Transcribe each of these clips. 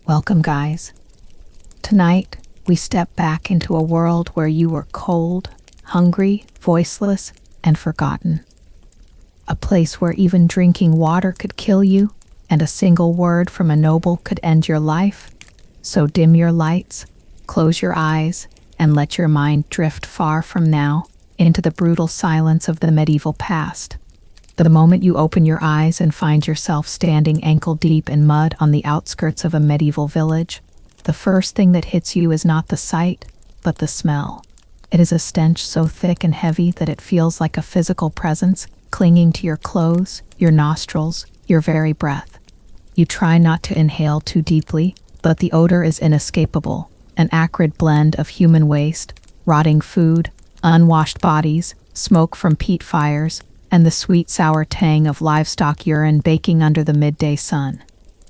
Welcome, guys. Tonight, we step back into a world where you were cold, hungry, voiceless, and forgotten. A place where even drinking water could kill you, and a single word from a noble could end your life. So dim your lights, close your eyes, and let your mind drift far from now into the brutal silence of the medieval past. The moment you open your eyes and find yourself standing ankle-deep in mud on the outskirts of a medieval village, the first thing that hits you is not the sight, but the smell. It is a stench so thick and heavy that it feels like a physical presence clinging to your clothes, your nostrils, your very breath. You try not to inhale too deeply, but the odor is inescapable, an acrid blend of human waste, rotting food, unwashed bodies, smoke from peat fires, and the sweet sour tang of livestock urine baking under the midday sun.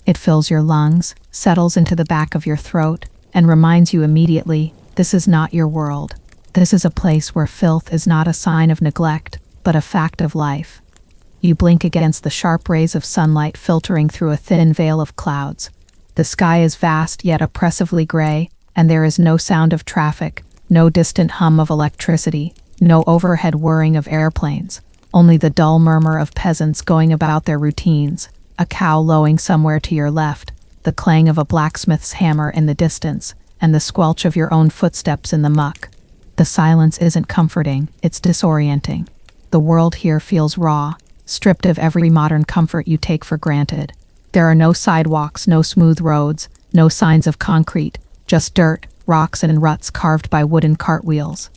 It fills your lungs, settles into the back of your throat, and reminds you immediately, this is not your world. This is a place where filth is not a sign of neglect, but a fact of life. You blink against the sharp rays of sunlight filtering through a thin veil of clouds. The sky is vast yet oppressively gray, and there is no sound of traffic, no distant hum of electricity, no overhead whirring of airplanes. Only the dull murmur of peasants going about their routines, a cow lowing somewhere to your left, the clang of a blacksmith's hammer in the distance, and the squelch of your own footsteps in the muck. The silence isn't comforting, it's disorienting. The world here feels raw, stripped of every modern comfort you take for granted. There are no sidewalks, no smooth roads, no signs of concrete, just dirt, rocks, and ruts carved by wooden cartwheels.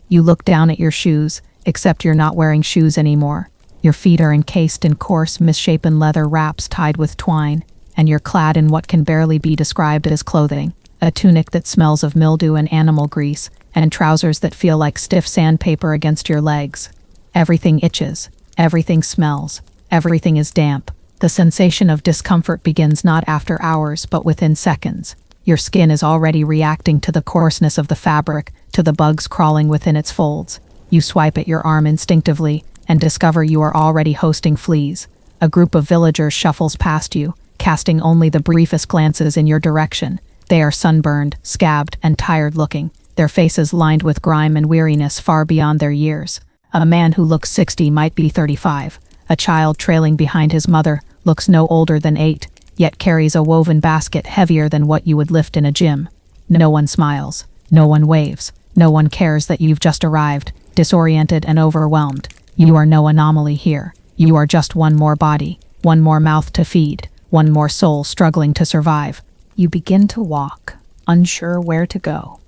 You look down at your shoes, except you're not wearing shoes anymore. Your feet are encased in coarse, misshapen leather wraps tied with twine, and you're clad in what can barely be described as clothing, a tunic that smells of mildew and animal grease, and trousers that feel like stiff sandpaper against your legs. Everything itches, everything smells, everything is damp. The sensation of discomfort begins not after hours, but within seconds. Your skin is already reacting to the coarseness of the fabric, to the bugs crawling within its folds. You swipe at your arm instinctively and discover you are already hosting fleas. A group of villagers shuffles past you, casting only the briefest glances in your direction. They are sunburned, scabbed, and tired-looking, their faces lined with grime and weariness far beyond their years. A man who looks 60 might be 35. A child trailing behind his mother looks no older than 8, yet carries a woven basket heavier than what you would lift in a gym. No one smiles. No one waves. No one cares that you've just arrived, disoriented and overwhelmed. You are no anomaly here. You are just one more body, one more mouth to feed, one more soul struggling to survive. You begin to walk, unsure where to go,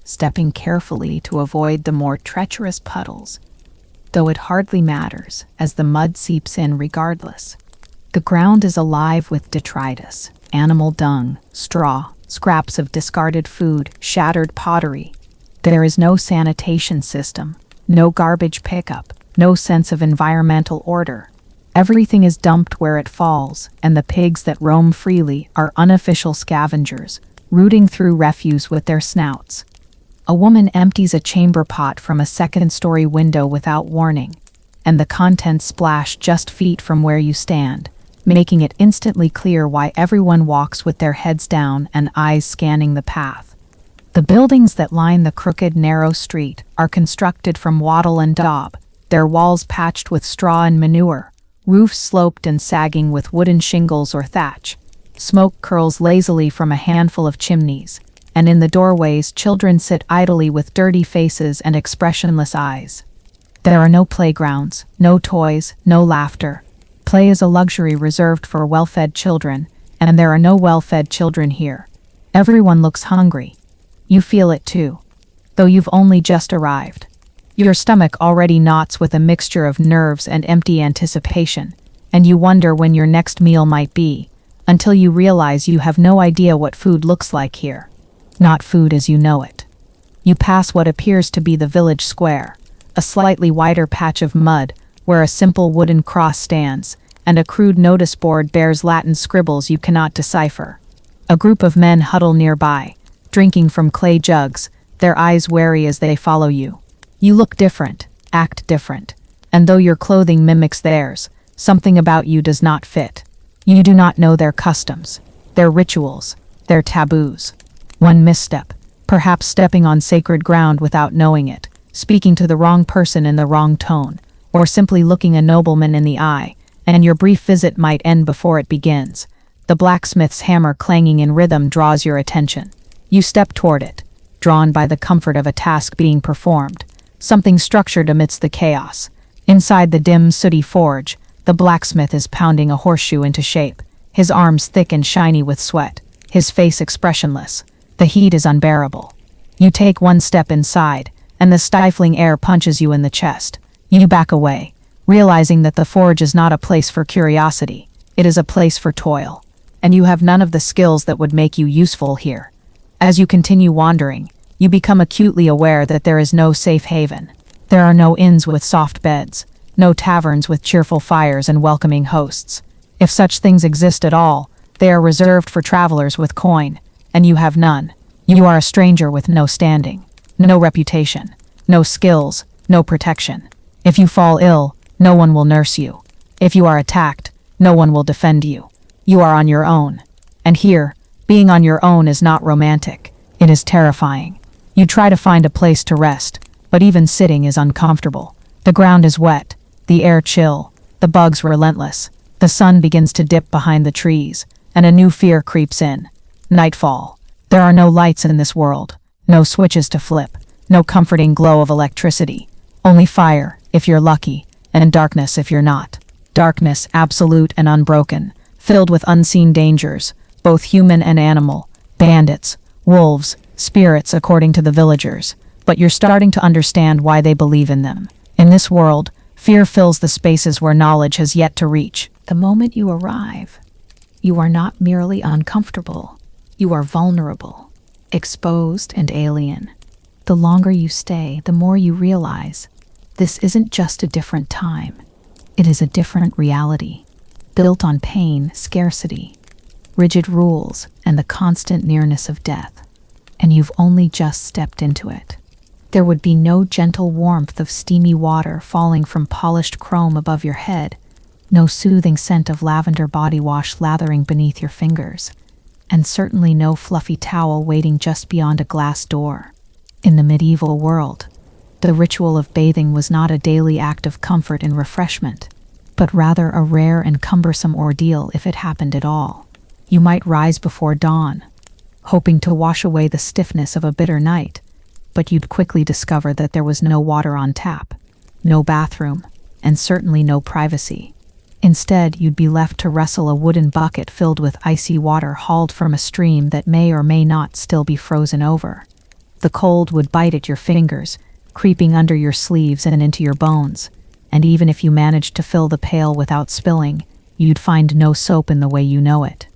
stepping carefully to avoid the more treacherous puddles, though it hardly matters, as the mud seeps in regardless. The ground is alive with detritus, animal dung, straw, scraps of discarded food, shattered pottery. There is no sanitation system, no garbage pickup, no sense of environmental order. Everything is dumped where it falls, and the pigs that roam freely are unofficial scavengers, rooting through refuse with their snouts. A woman empties a chamber pot from a second-story window without warning, and the contents splash just feet from where you stand, making it instantly clear why everyone walks with their heads down and eyes scanning the path. The buildings that line the crooked, narrow street are constructed from wattle and daub, their walls patched with straw and manure, roofs sloped and sagging with wooden shingles or thatch. Smoke curls lazily from a handful of chimneys, and in the doorways children sit idly with dirty faces and expressionless eyes. There are no playgrounds, no toys, no laughter. Play is a luxury reserved for well-fed children, and there are no well-fed children here. Everyone looks hungry. You feel it too, though you've only just arrived. Your stomach already knots with a mixture of nerves and empty anticipation, and you wonder when your next meal might be, until you realize you have no idea what food looks like here. Not food as you know it. You pass what appears to be the village square, a slightly wider patch of mud where a simple wooden cross stands, and a crude notice board bears Latin scribbles you cannot decipher. A group of men huddle nearby, drinking from clay jugs, their eyes wary as they follow you. You look different, act different, and though your clothing mimics theirs, something about you does not fit. You do not know their customs, their rituals, They're taboos. One misstep, perhaps stepping on sacred ground without knowing it, speaking to the wrong person in the wrong tone, or simply looking a nobleman in the eye, and your brief visit might end before it begins. The blacksmith's hammer clanging in rhythm draws your attention. You step toward it, drawn by the comfort of a task being performed, something structured amidst the chaos. Inside the dim, sooty forge, the blacksmith is pounding a horseshoe into shape, his arms thick and shiny with sweat, his face expressionless. The heat is unbearable. You take one step inside, and the stifling air punches you in the chest. You back away, realizing that the forge is not a place for curiosity, it is a place for toil, and you have none of the skills that would make you useful here. As you continue wandering, you become acutely aware that there is no safe haven. There are no inns with soft beds, no taverns with cheerful fires and welcoming hosts. If such things exist at all, they are reserved for travelers with coin, and you have none. You are a stranger with no standing, no reputation, no skills, no protection. If you fall ill, no one will nurse you. If you are attacked, no one will defend you. You are on your own. And here, being on your own is not romantic. It is terrifying. You try to find a place to rest, but even sitting is uncomfortable. The ground is wet, the air chill, the bugs relentless. The sun begins to dip behind the trees, and a new fear creeps in. Nightfall. There are no lights in this world, no switches to flip, no comforting glow of electricity. Only fire, if you're lucky, and darkness if you're not. Darkness absolute and unbroken, filled with unseen dangers, both human and animal, bandits, wolves, spirits according to the villagers. But you're starting to understand why they believe in them. In this world, fear fills the spaces where knowledge has yet to reach. The moment you arrive, you are not merely uncomfortable. You are vulnerable, exposed and alien. The longer you stay, the more you realize this isn't just a different time. It is a different reality, built on pain, scarcity, rigid rules, and the constant nearness of death. And you've only just stepped into it. There would be no gentle warmth of steamy water falling from polished chrome above your head, no soothing scent of lavender body wash lathering beneath your fingers, and certainly no fluffy towel waiting just beyond a glass door. In the medieval world, the ritual of bathing was not a daily act of comfort and refreshment, but rather a rare and cumbersome ordeal if it happened at all. You might rise before dawn, hoping to wash away the stiffness of a bitter night, but you'd quickly discover that there was no water on tap, no bathroom, and certainly no privacy. Instead, you'd be left to wrestle a wooden bucket filled with icy water hauled from a stream that may or may not still be frozen over. The cold would bite at your fingers, creeping under your sleeves and into your bones, and even if you managed to fill the pail without spilling, you'd find no soap in the way you know it.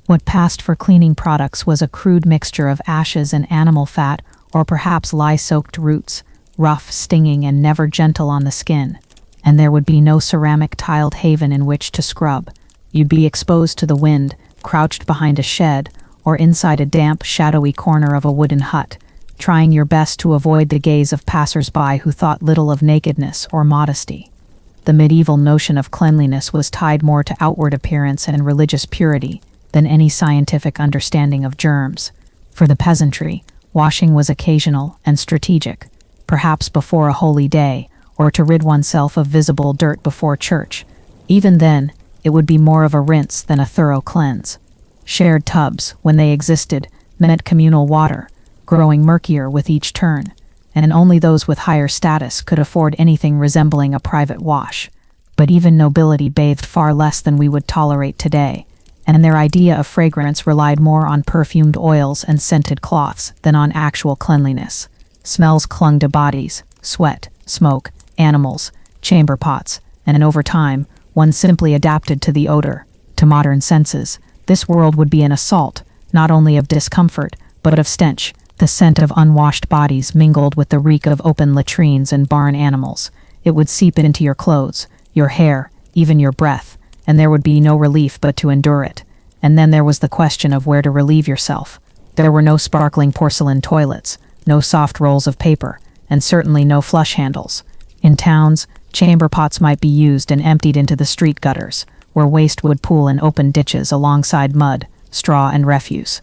What passed for cleaning products was a crude mixture of ashes and animal fat, or perhaps lye-soaked roots, rough, stinging, and never gentle on the skin. And there would be no ceramic tiled haven in which to scrub. You'd be exposed to the wind, crouched behind a shed, or inside a damp, shadowy corner of a wooden hut, trying your best to avoid the gaze of passers-by who thought little of nakedness or modesty. The medieval notion of cleanliness was tied more to outward appearance and religious purity than any scientific understanding of germs. For the peasantry, washing was occasional and strategic, perhaps before a holy day, or to rid oneself of visible dirt before church. Even then, it would be more of a rinse than a thorough cleanse. Shared tubs, when they existed, meant communal water, growing murkier with each turn, and only those with higher status could afford anything resembling a private wash. But even nobility bathed far less than we would tolerate today, and their idea of fragrance relied more on perfumed oils and scented cloths than on actual cleanliness. Smells clung to bodies, sweat, smoke, animals, chamber pots, and over time, one simply adapted to the odor. To modern senses, this world would be an assault, not only of discomfort, but of stench. The scent of unwashed bodies mingled with the reek of open latrines and barn animals. It would seep into your clothes, your hair, even your breath, and there would be no relief but to endure it. And then there was the question of where to relieve yourself. There were no sparkling porcelain toilets, no soft rolls of paper, and certainly no flush handles. In towns, chamber pots might be used and emptied into the street gutters, where waste would pool in open ditches alongside mud, straw, and refuse.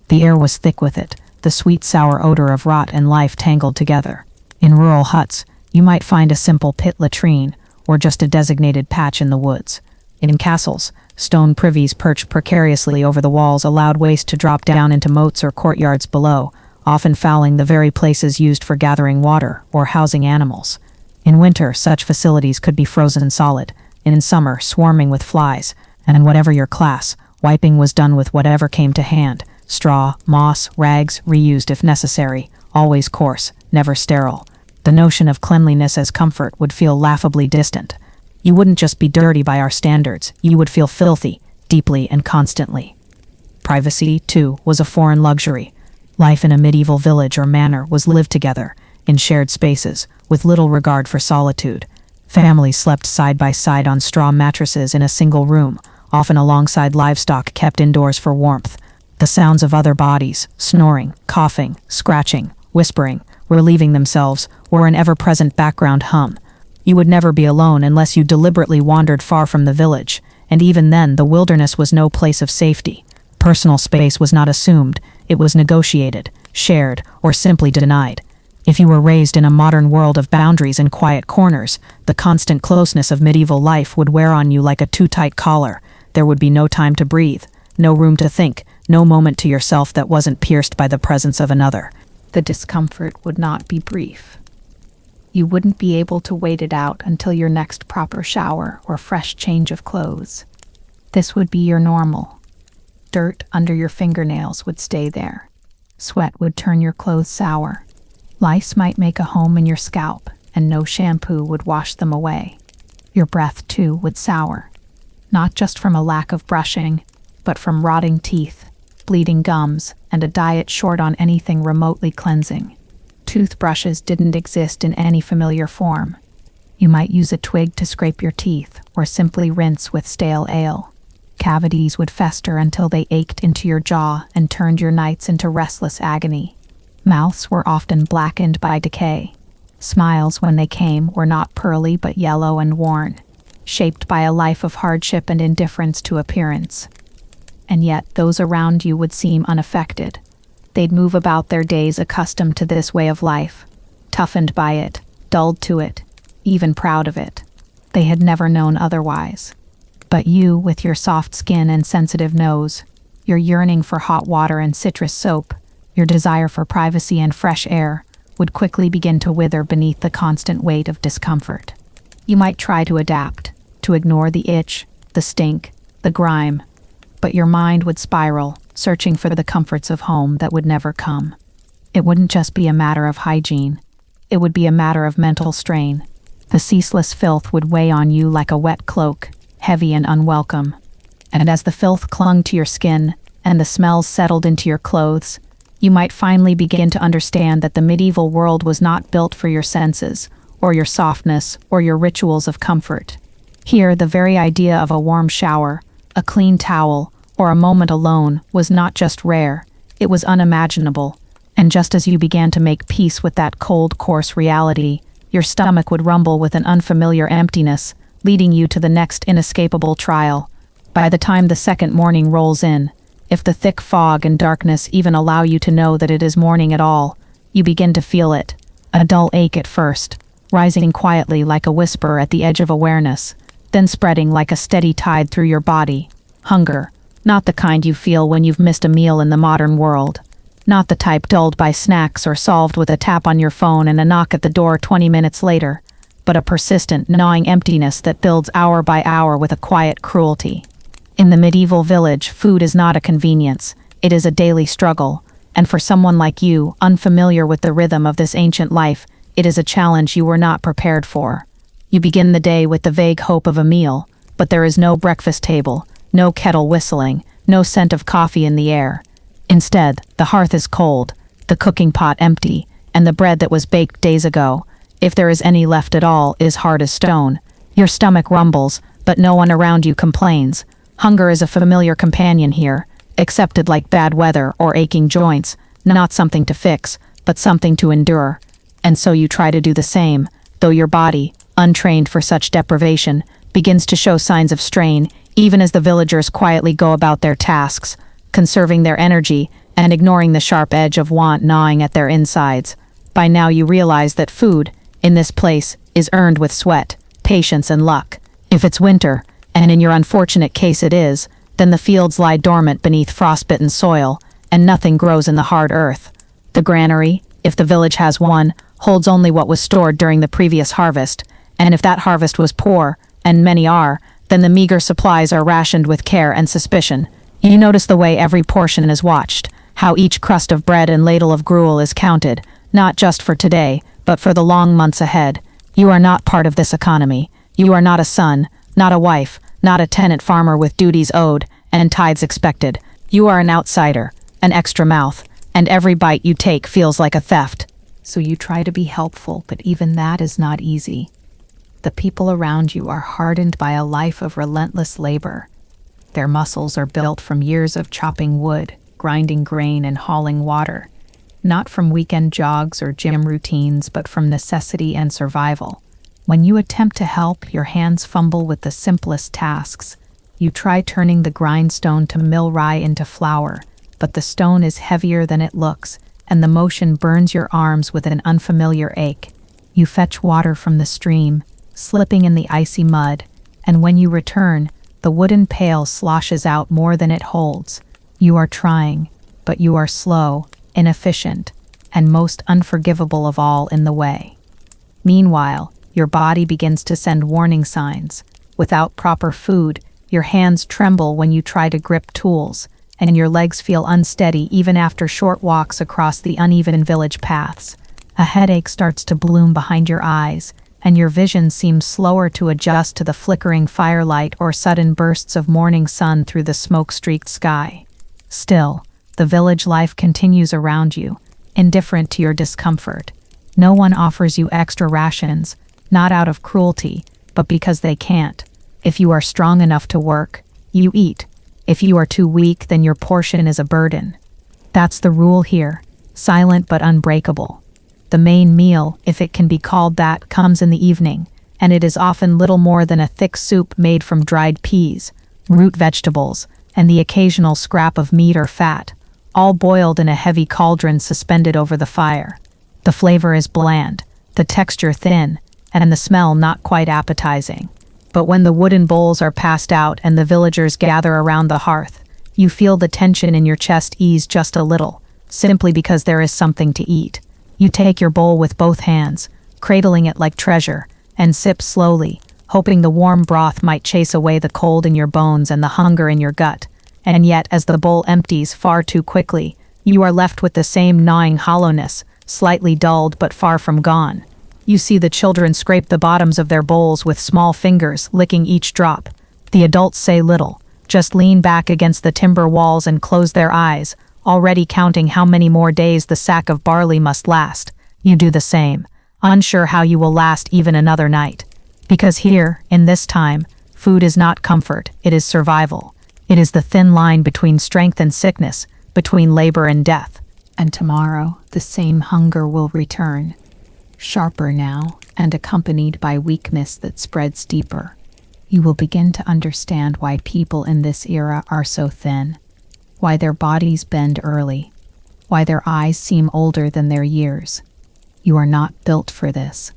The air was thick with it, the sweet sour odor of rot and life tangled together. In rural huts, you might find a simple pit latrine, or just a designated patch in the woods. In castles, stone privies perched precariously over the walls allowed waste to drop down into moats or courtyards below, often fouling the very places used for gathering water or housing animals. In winter, such facilities could be frozen solid, and in summer, swarming with flies, and in whatever your class, wiping was done with whatever came to hand: straw, moss, rags, reused if necessary, always coarse, never sterile. The notion of cleanliness as comfort would feel laughably distant. You wouldn't just be dirty by our standards, you would feel filthy, deeply and constantly. Privacy, too, was a foreign luxury. Life in a medieval village or manor was lived together, in shared spaces, with little regard for solitude. Families slept side by side on straw mattresses in a single room, often alongside livestock kept indoors for warmth. The sounds of other bodies, snoring, coughing, scratching, whispering, relieving themselves, were an ever-present background hum. You would never be alone unless you deliberately wandered far from the village, and even then the wilderness was no place of safety. Personal space was not assumed, it was negotiated, shared, or simply denied. If you were raised in a modern world of boundaries and quiet corners, the constant closeness of medieval life would wear on you like a too-tight collar. There would be no time to breathe, no room to think, no moment to yourself that wasn't pierced by the presence of another. The discomfort would not be brief. You wouldn't be able to wait it out until your next proper shower or fresh change of clothes. This would be your normal. Dirt under your fingernails would stay there. Sweat would turn your clothes sour. Lice might make a home in your scalp, and no shampoo would wash them away. Your breath, too, would sour. Not just from a lack of brushing, but from rotting teeth, bleeding gums, and a diet short on anything remotely cleansing. Toothbrushes didn't exist in any familiar form. You might use a twig to scrape your teeth, or simply rinse with stale ale. Cavities would fester until they ached into your jaw and turned your nights into restless agony. Mouths were often blackened by decay. Smiles, when they came, were not pearly but yellow and worn, shaped by a life of hardship and indifference to appearance. And yet those around you would seem unaffected. They'd move about their days accustomed to this way of life, toughened by it, dulled to it, even proud of it. They had never known otherwise. But you, with your soft skin and sensitive nose, your yearning for hot water and citrus soap, your desire for privacy and fresh air, would quickly begin to wither beneath the constant weight of discomfort. You might try to adapt, to ignore the itch, the stink, the grime, but your mind would spiral, searching for the comforts of home that would never come. It wouldn't just be a matter of hygiene. It would be a matter of mental strain. The ceaseless filth would weigh on you like a wet cloak, heavy and unwelcome. And as the filth clung to your skin and the smells settled into your clothes, you might finally begin to understand that the medieval world was not built for your senses, or your softness, or your rituals of comfort. Here, the very idea of a warm shower, a clean towel, or a moment alone was not just rare, it was unimaginable. And just as you began to make peace with that cold, coarse reality, your stomach would rumble with an unfamiliar emptiness, leading you to the next inescapable trial. By the time the second morning rolls in, if the thick fog and darkness even allow you to know that it is morning at all, you begin to feel it, a dull ache at first, rising quietly like a whisper at the edge of awareness, then spreading like a steady tide through your body. Hunger, not the kind you feel when you've missed a meal in the modern world, not the type dulled by snacks or solved with a tap on your phone and a knock at the door 20 minutes later, but a persistent, gnawing emptiness that builds hour by hour with a quiet cruelty. In the medieval village, food is not a convenience, it is a daily struggle, and for someone like you, unfamiliar with the rhythm of this ancient life, it is a challenge you were not prepared for. You begin the day with the vague hope of a meal, but there is no breakfast table, no kettle whistling, no scent of coffee in the air. Instead, the hearth is cold, the cooking pot empty, and the bread that was baked days ago, if there is any left at all, is hard as stone. Your stomach rumbles, but no one around you complains. Hunger is a familiar companion here, accepted like bad weather or aching joints, not something to fix, but something to endure. And so you try to do the same, though your body, untrained for such deprivation, begins to show signs of strain, even as the villagers quietly go about their tasks, conserving their energy, and ignoring the sharp edge of want gnawing at their insides. By now you realize that food, in this place, is earned with sweat, patience, and luck. If it's winter, and in your unfortunate case it is, then the fields lie dormant beneath frostbitten soil, and nothing grows in the hard earth. The granary, if the village has one, holds only what was stored during the previous harvest, and if that harvest was poor, and many are, then the meager supplies are rationed with care and suspicion. You notice the way every portion is watched, how each crust of bread and ladle of gruel is counted, not just for today, but for the long months ahead. You are not part of this economy. You are not a son, not a wife, not a tenant farmer with duties owed and tithes expected. You are an outsider, an extra mouth, and every bite you take feels like a theft. So you try to be helpful, but even that is not easy. The people around you are hardened by a life of relentless labor. Their muscles are built from years of chopping wood, grinding grain, and hauling water. Not from weekend jogs or gym routines, but from necessity and survival. When you attempt to help, your hands fumble with the simplest tasks. You try turning the grindstone to mill rye into flour, but the stone is heavier than it looks, and the motion burns your arms with an unfamiliar ache. You fetch water from the stream, slipping in the icy mud, and when you return, the wooden pail sloshes out more than it holds. You are trying, but you are slow, inefficient, and most unforgivable of all in the way. Meanwhile, your body begins to send warning signs. Without proper food, your hands tremble when you try to grip tools, and your legs feel unsteady even after short walks across the uneven village paths. A headache starts to bloom behind your eyes, and your vision seems slower to adjust to the flickering firelight or sudden bursts of morning sun through the smoke-streaked sky. Still, the village life continues around you, indifferent to your discomfort. No one offers you extra rations, not out of cruelty, but because they can't. If you are strong enough to work, you eat. If you are too weak, then your portion is a burden. That's the rule here, silent but unbreakable. The main meal, if it can be called that, comes in the evening, and it is often little more than a thick soup made from dried peas, root vegetables, and the occasional scrap of meat or fat, all boiled in a heavy cauldron suspended over the fire. The flavor is bland, the texture thin, and the smell not quite appetizing. But when the wooden bowls are passed out and the villagers gather around the hearth, you feel the tension in your chest ease just a little, simply because there is something to eat. You take your bowl with both hands, cradling it like treasure, and sip slowly, hoping the warm broth might chase away the cold in your bones and the hunger in your gut. And yet, as the bowl empties far too quickly, you are left with the same gnawing hollowness, slightly dulled but far from gone. You see the children scrape the bottoms of their bowls with small fingers, licking each drop. The adults say little, just lean back against the timber walls and close their eyes, already counting how many more days the sack of barley must last. You do the same, unsure how you will last even another night. Because here, in this time, food is not comfort, it is survival. It is the thin line between strength and sickness, between labor and death. And tomorrow, the same hunger will return. Sharper now, and accompanied by weakness that spreads deeper. You will begin to understand why people in this era are so thin, why their bodies bend early, why their eyes seem older than their years. You are not built for this,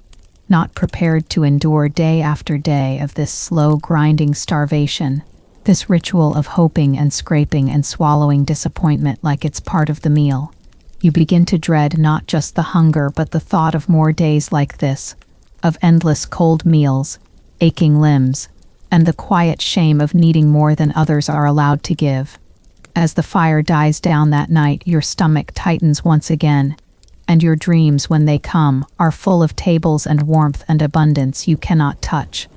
not prepared to endure day after day of this slow, grinding starvation, this ritual of hoping and scraping and swallowing disappointment like it's part of the meal. You begin to dread not just the hunger but the thought of more days like this, of endless cold meals, aching limbs, and the quiet shame of needing more than others are allowed to give. As the fire dies down that night, your stomach tightens once again, and your dreams, when they come, are full of tables and warmth and abundance you cannot touch.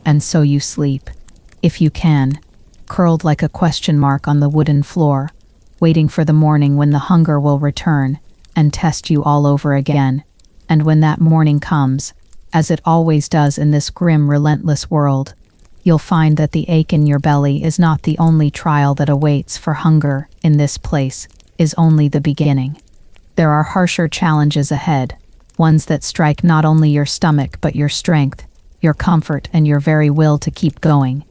And so you sleep, if you can, curled like a question mark on the wooden floor, waiting for the morning when the hunger will return and test you all over again. And when that morning comes, as it always does in this grim, relentless world, you'll find that the ache in your belly is not the only trial that awaits, for hunger, in this place, is only the beginning. There are harsher challenges ahead, ones that strike not only your stomach but your strength, your comfort, and your very will to keep going.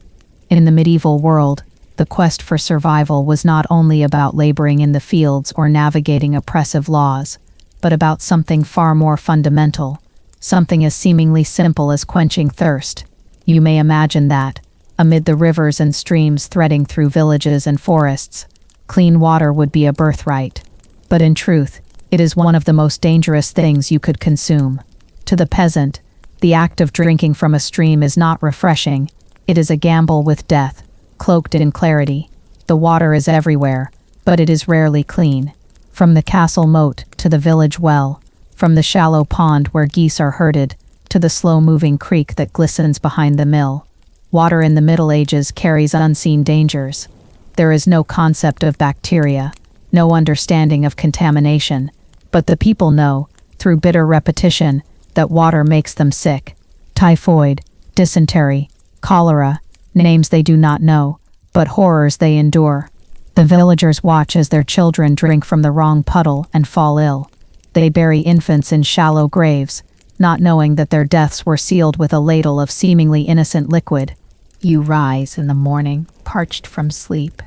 In the medieval world, The quest for survival was not only about laboring in the fields or navigating oppressive laws, but about something far more fundamental, something as seemingly simple as quenching thirst. You may imagine that, amid the rivers and streams threading through villages and forests, clean water would be a birthright. But in truth, it is one of the most dangerous things you could consume. To the peasant, the act of drinking from a stream is not refreshing, it is a gamble with death, cloaked in clarity. The water is everywhere, but it is rarely clean. From the castle moat to the village well, from the shallow pond where geese are herded, to the slow-moving creek that glistens behind the mill, water in the Middle Ages carries unseen dangers. There is no concept of bacteria, no understanding of contamination, but the people know, through bitter repetition, that water makes them sick. Typhoid, dysentery, cholera, names they do not know, but horrors they endure. The villagers watch as their children drink from the wrong puddle and fall ill. They bury infants in shallow graves, not knowing that their deaths were sealed with a ladle of seemingly innocent liquid. You rise in the morning, parched from sleep,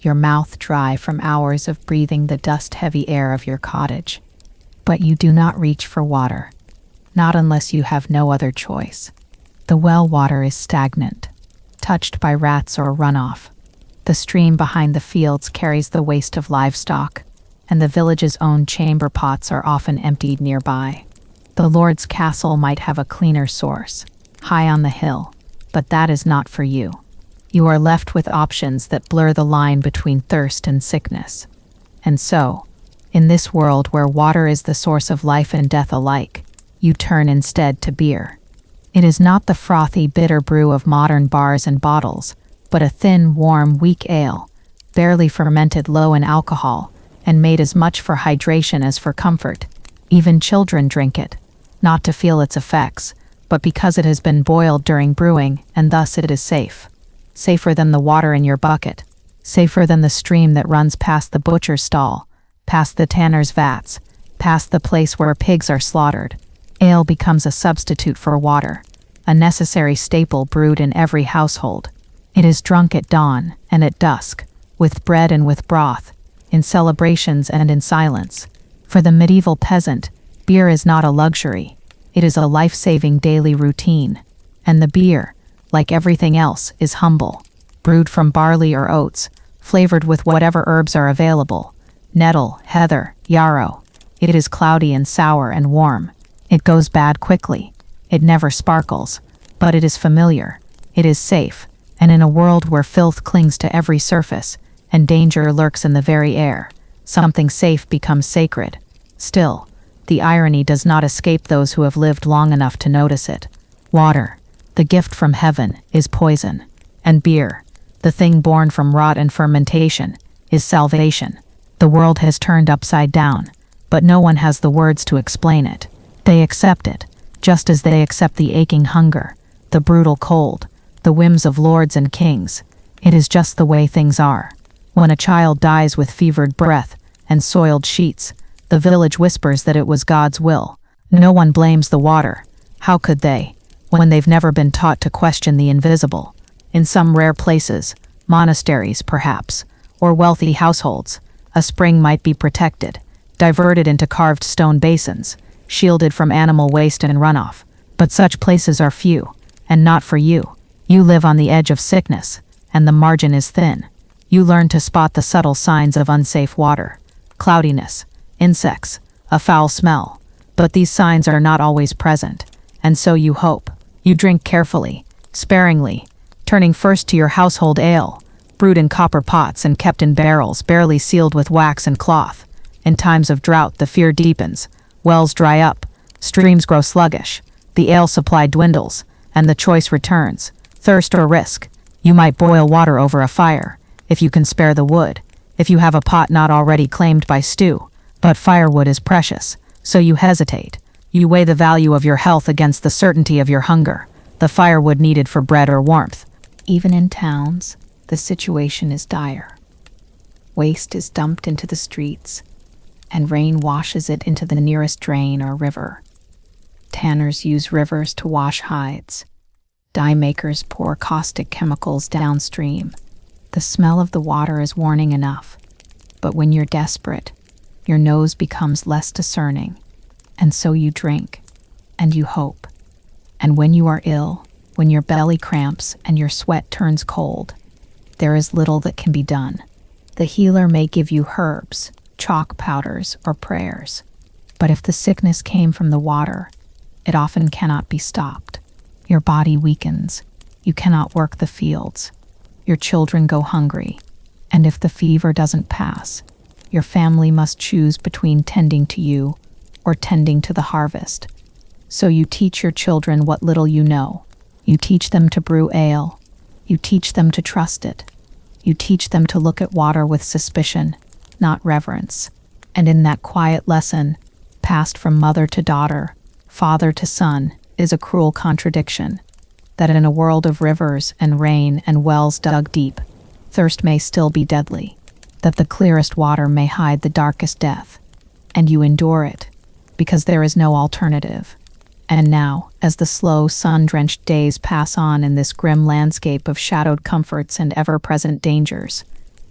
your mouth dry from hours of breathing the dust-heavy air of your cottage. But you do not reach for water, not unless you have no other choice. The well water is stagnant, touched by rats or runoff. The stream behind the fields carries the waste of livestock, and the village's own chamber pots are often emptied nearby. The Lord's castle might have a cleaner source, high on the hill, but that is not for you. You are left with options that blur the line between thirst and sickness. And so, in this world where water is the source of life and death alike, you turn instead to beer. It is not the frothy, bitter brew of modern bars and bottles, but a thin, warm, weak ale, barely fermented, low in alcohol, and made as much for hydration as for comfort. Even children drink it, not to feel its effects, but because it has been boiled during brewing, and thus it is safe. Safer than the water in your bucket, safer than the stream that runs past the butcher's stall, past the tanner's vats, past the place where pigs are slaughtered. Ale becomes a substitute for water, a necessary staple brewed in every household. It is drunk at dawn and at dusk, with bread and with broth, in celebrations and in silence. For the medieval peasant, beer is not a luxury, it is a life-saving daily routine. And the beer, like everything else, is humble, brewed from barley or oats, flavored with whatever herbs are available, nettle, heather, yarrow. It is cloudy and sour and warm. It goes bad quickly. It never sparkles, but it is familiar. It is safe, and in a world where filth clings to every surface, and danger lurks in the very air, something safe becomes sacred. Still, the irony does not escape those who have lived long enough to notice it. Water, the gift from heaven, is poison, and beer, the thing born from rot and fermentation, is salvation. The world has turned upside down, but no one has the words to explain it. They accept it, just as they accept the aching hunger, the brutal cold, the whims of lords and kings. It is just the way things are. When a child dies with fevered breath and soiled sheets, the village whispers that it was God's will. No one blames the water. How could they, when they've never been taught to question the invisible? In some rare places, monasteries perhaps, or wealthy households, a spring might be protected, diverted into carved stone basins, shielded from animal waste and runoff. But such places are few, and not for you. You live on the edge of sickness, and the margin is thin. You learn to spot the subtle signs of unsafe water: cloudiness, insects, a foul smell. But these signs are not always present, and so you hope. You drink carefully, sparingly, turning first to your household ale, brewed in copper pots and kept in barrels barely sealed with wax and cloth. In times of drought the fear deepens, wells dry up, streams grow sluggish, the ale supply dwindles, and the choice returns: thirst or risk. You might boil water over a fire, if you can spare the wood, if you have a pot not already claimed by stew. But firewood is precious, so you hesitate. You weigh the value of your health against the certainty of your hunger, the firewood needed for bread or warmth. Even in towns, the situation is dire. Waste is dumped into the streets, and rain washes it into the nearest drain or river. Tanners use rivers to wash hides. Dye makers pour caustic chemicals downstream. The smell of the water is warning enough, but when you're desperate, your nose becomes less discerning, and so you drink, and you hope. And when you are ill, when your belly cramps and your sweat turns cold, there is little that can be done. The healer may give you herbs, chalk powders, or prayers, but if the sickness came from the water, it often cannot be stopped. Your body weakens, you cannot work the fields, your children go hungry, and if the fever doesn't pass, your family must choose between tending to you or tending to the harvest. So you teach your children what little you know. You teach them to brew ale. You teach them to trust it. You teach them to look at water with suspicion, not reverence. And in that quiet lesson, passed from mother to daughter, father to son, is a cruel contradiction. That in a world of rivers and rain and wells dug deep, thirst may still be deadly. That the clearest water may hide the darkest death. And you endure it, because there is no alternative. And now, as the slow, sun-drenched days pass on in this grim landscape of shadowed comforts and ever-present dangers,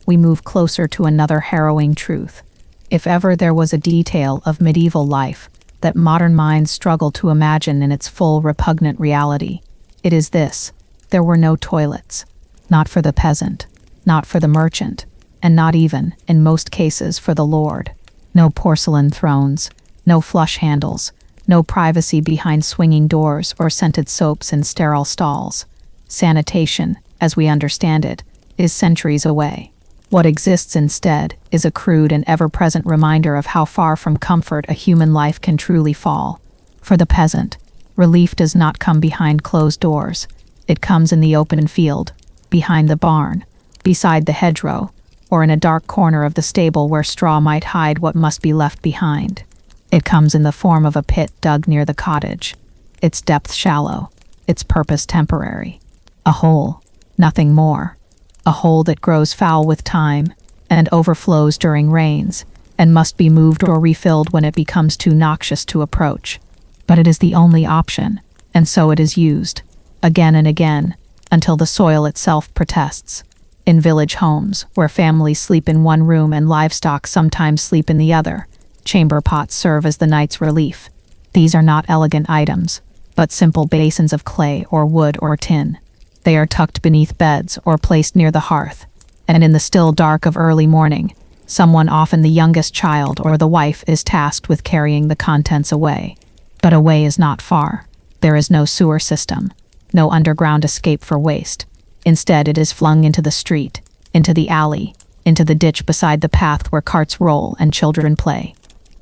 we move closer to another harrowing truth. If ever there was a detail of medieval life that modern minds struggle to imagine in its full, repugnant reality, it is this: there were no toilets. Not for the peasant, not for the merchant, and not even, in most cases, for the lord. No porcelain thrones, no flush handles, no privacy behind swinging doors or scented soaps in sterile stalls. Sanitation, as we understand it, is centuries away. What exists instead is a crude and ever-present reminder of how far from comfort a human life can truly fall. For the peasant, relief does not come behind closed doors. It comes in the open field, behind the barn, beside the hedgerow, or in a dark corner of the stable where straw might hide what must be left behind. It comes in the form of a pit dug near the cottage, its depth shallow, its purpose temporary. A hole, nothing more. A hole that grows foul with time and overflows during rains, and must be moved or refilled when it becomes too noxious to approach. But it is the only option, and so it is used, again and again, until the soil itself protests. In village homes, where families sleep in one room and livestock sometimes sleep in the other, chamber pots serve as the night's relief. These are not elegant items, but simple basins of clay or wood or tin. They are tucked beneath beds or placed near the hearth, and in the still dark of early morning, someone, often the youngest child or the wife, is tasked with carrying the contents away. But away is not far. There is no sewer system, no underground escape for waste. Instead, it is flung into the street, into the alley, into the ditch beside the path where carts roll and children play.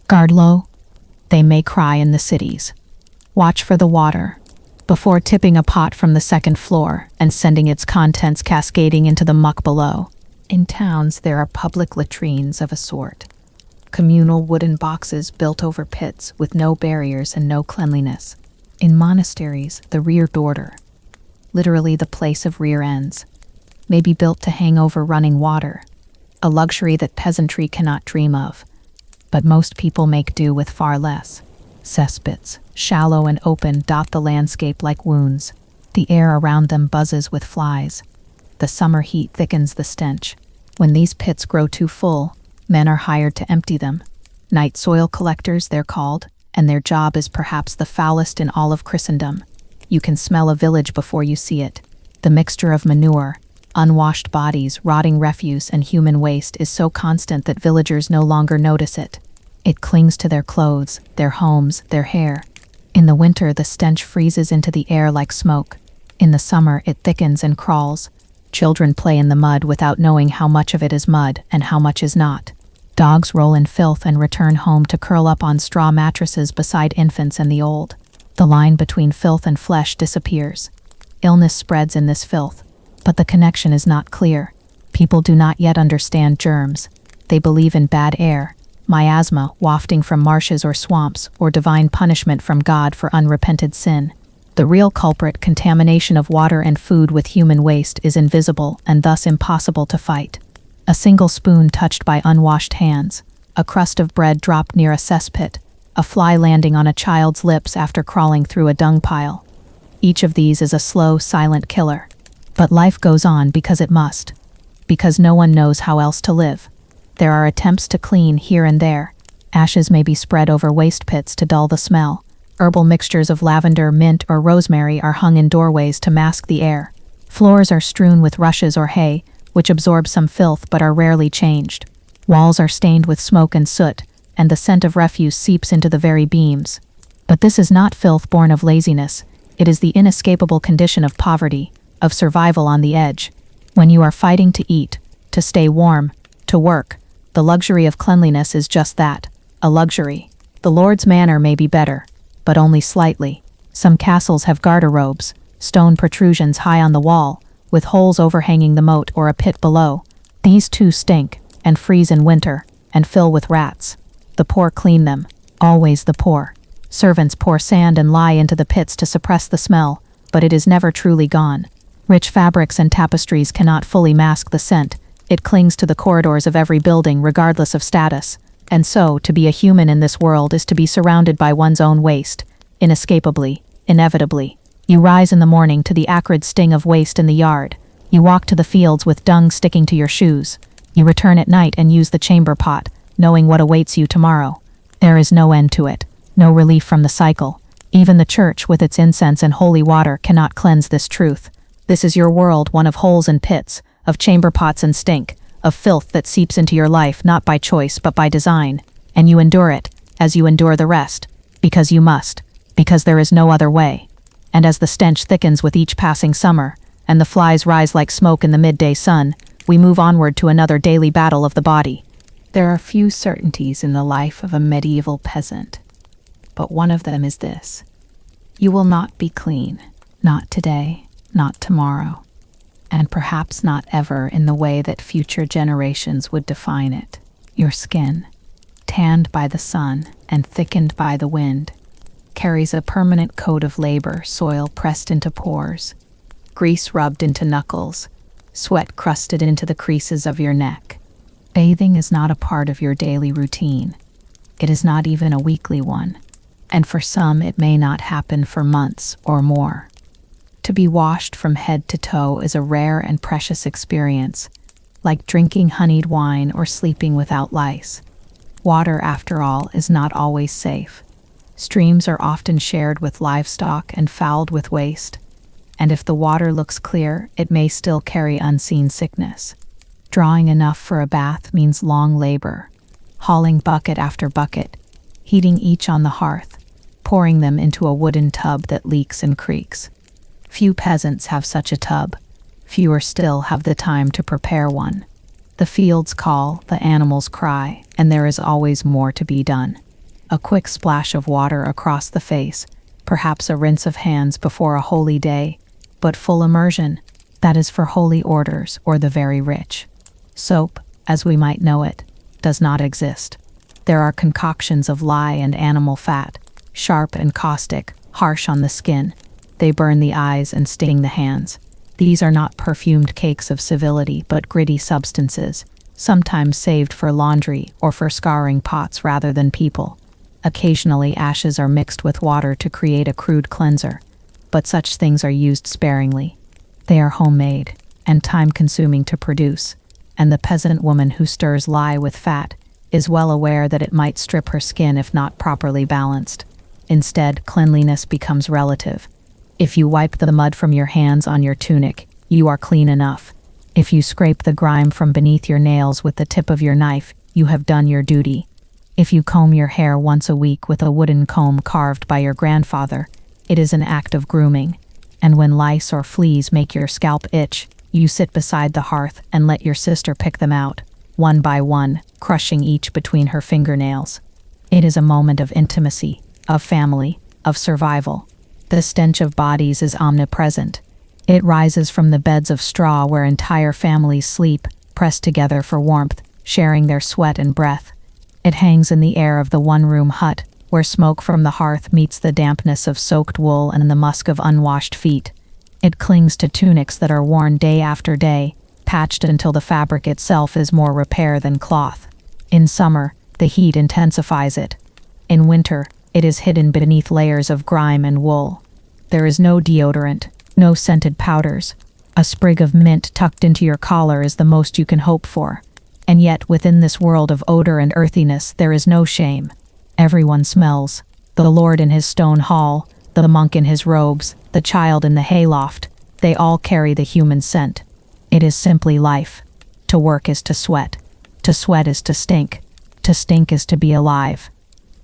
Guard low. They may cry in the cities. Watch for the water, before tipping a pot from the second floor and sending its contents cascading into the muck below. In towns, there are public latrines of a sort. Communal wooden boxes built over pits with no barriers and no cleanliness. In monasteries, the rear order, literally the place of rear ends, may be built to hang over running water, a luxury that peasantry cannot dream of. But most people make do with far less. Cesspits, shallow and open, dot the landscape like wounds. The air around them buzzes with flies. The summer heat thickens the stench. When these pits grow too full, men are hired to empty them. Night soil collectors, they're called, and their job is perhaps the foulest in all of Christendom. You can smell a village before you see it. The mixture of manure, unwashed bodies, rotting refuse, and human waste is so constant that villagers no longer notice it. It clings to their clothes, their homes, their hair. In the winter, the stench freezes into the air like smoke. In the summer, it thickens and crawls. Children play in the mud without knowing how much of it is mud and how much is not. Dogs roll in filth and return home to curl up on straw mattresses beside infants and the old. The line between filth and flesh disappears. Illness spreads in this filth, but the connection is not clear. People do not yet understand germs. They believe in bad air, miasma wafting from marshes or swamps, or divine punishment from God for unrepented sin. The real culprit, contamination of water and food with human waste, is invisible and thus impossible to fight. A single spoon touched by unwashed hands, a crust of bread dropped near a cesspit, a fly landing on a child's lips after crawling through a dung pile. Each of these is a slow, silent killer. But life goes on because it must. because no one knows how else to live. There are attempts to clean here and there. Ashes may be spread over waste pits to dull the smell. Herbal mixtures of lavender, mint, or rosemary are hung in doorways to mask the air. Floors are strewn with rushes or hay, which absorb some filth but are rarely changed. Walls are stained with smoke and soot, and the scent of refuse seeps into the very beams. But this is not filth born of laziness. It is the inescapable condition of poverty, of survival on the edge. When you are fighting to eat, to stay warm, to work, the luxury of cleanliness is just that, a luxury. The Lord's manor may be better, but only slightly. Some castles have garderobes, stone protrusions high on the wall, with holes overhanging the moat or a pit below. These too stink, and freeze in winter, and fill with rats. The poor clean them, always the poor. Servants pour sand and lye into the pits to suppress the smell, but it is never truly gone. Rich fabrics and tapestries cannot fully mask the scent. It clings to the corridors of every building regardless of status. And so, to be a human in this world is to be surrounded by one's own waste, inescapably, inevitably. You rise in the morning to the acrid sting of waste in the yard. You walk to the fields with dung sticking to your shoes. You return at night and use the chamber pot, knowing what awaits you tomorrow. There is no end to it, no relief from the cycle. Even the church, with its incense and holy water, cannot cleanse this truth. This is your world, one of holes and pits, of chamber pots and stink, of filth that seeps into your life not by choice but by design, and you endure it, as you endure the rest, because you must, because there is no other way. And as the stench thickens with each passing summer, and the flies rise like smoke in the midday sun, we move onward to another daily battle of the body. There are few certainties in the life of a medieval peasant, but one of them is this: you will not be clean, not today, not tomorrow, and perhaps not ever in the way that future generations would define it. Your skin, tanned by the sun and thickened by the wind, carries a permanent coat of labor, soil pressed into pores, grease rubbed into knuckles, sweat crusted into the creases of your neck. Bathing is not a part of your daily routine. It is not even a weekly one, and for some it may not happen for months or more. To be washed from head to toe is a rare and precious experience, like drinking honeyed wine or sleeping without lice. Water, after all, is not always safe. Streams are often shared with livestock and fouled with waste, and if the water looks clear, it may still carry unseen sickness. Drawing enough for a bath means long labor, hauling bucket after bucket, heating each on the hearth, pouring them into a wooden tub that leaks and creaks. Few peasants have such a tub. Fewer still have the time to prepare one. The fields call, the animals cry, and there is always more to be done. A quick splash of water across the face, perhaps a rinse of hands before a holy day, but full immersion, that is for holy orders or the very rich. Soap, as we might know it, does not exist. There are concoctions of lye and animal fat, sharp and caustic, harsh on the skin. They burn the eyes and sting the hands. These are not perfumed cakes of civility, but gritty substances, sometimes saved for laundry or for scouring pots rather than people. Occasionally, ashes are mixed with water to create a crude cleanser, but such things are used sparingly. They are homemade and time-consuming to produce, and the peasant woman who stirs lye with fat is well aware that it might strip her skin if not properly balanced. Instead, cleanliness becomes relative. If you wipe the mud from your hands on your tunic, you are clean enough. If you scrape the grime from beneath your nails with the tip of your knife, you have done your duty. If you comb your hair once a week with a wooden comb carved by your grandfather, it is an act of grooming. And when lice or fleas make your scalp itch, you sit beside the hearth and let your sister pick them out, one by one, crushing each between her fingernails. It is a moment of intimacy, of family, of survival. The stench of bodies is omnipresent. It rises from the beds of straw where entire families sleep, pressed together for warmth, sharing their sweat and breath. It hangs in the air of the one-room hut, where smoke from the hearth meets the dampness of soaked wool and the musk of unwashed feet. It clings to tunics that are worn day after day, patched until the fabric itself is more repair than cloth. In summer, the heat intensifies it. In winter, it is hidden beneath layers of grime and wool. There is no deodorant, no scented powders, A sprig of mint tucked into your collar is the most you can hope for. And yet, within this world of odor and earthiness, there is no shame. Everyone smells. The Lord in his stone hall, the monk in his robes, the child in the hayloft. They all carry the human scent. It is simply life. To work is to sweat. To sweat is to stink. To stink is to be alive.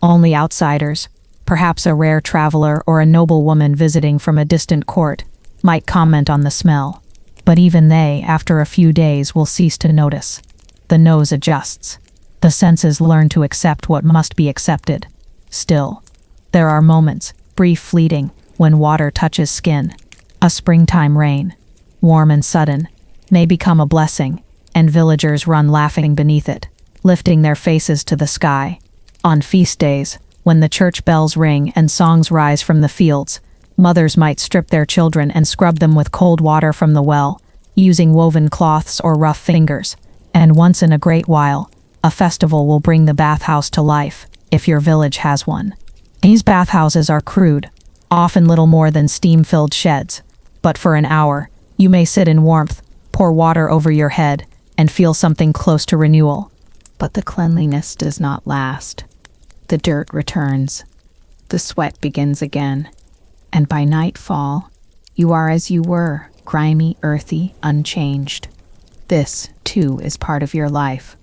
Only outsiders, perhaps a rare traveler or a noble woman visiting from a distant court, might comment on the smell. But even they, after a few days, will cease to notice. The nose adjusts. The senses learn to accept what must be accepted. Still, there are moments, brief, fleeting, when water touches skin. A springtime rain, warm and sudden, may become a blessing, and villagers run laughing beneath it, lifting their faces to the sky. On feast days, when the church bells ring and songs rise from the fields, mothers might strip their children and scrub them with cold water from the well, using woven cloths or rough fingers. And once in a great while, a festival will bring the bathhouse to life, if your village has one. These bathhouses are crude, often little more than steam-filled sheds. But for an hour, you may sit in warmth, pour water over your head, and feel something close to renewal. But the cleanliness does not last. The dirt returns. The sweat begins again. And by nightfall, you are as you were, grimy, earthy, unchanged. This, too, is part of your life.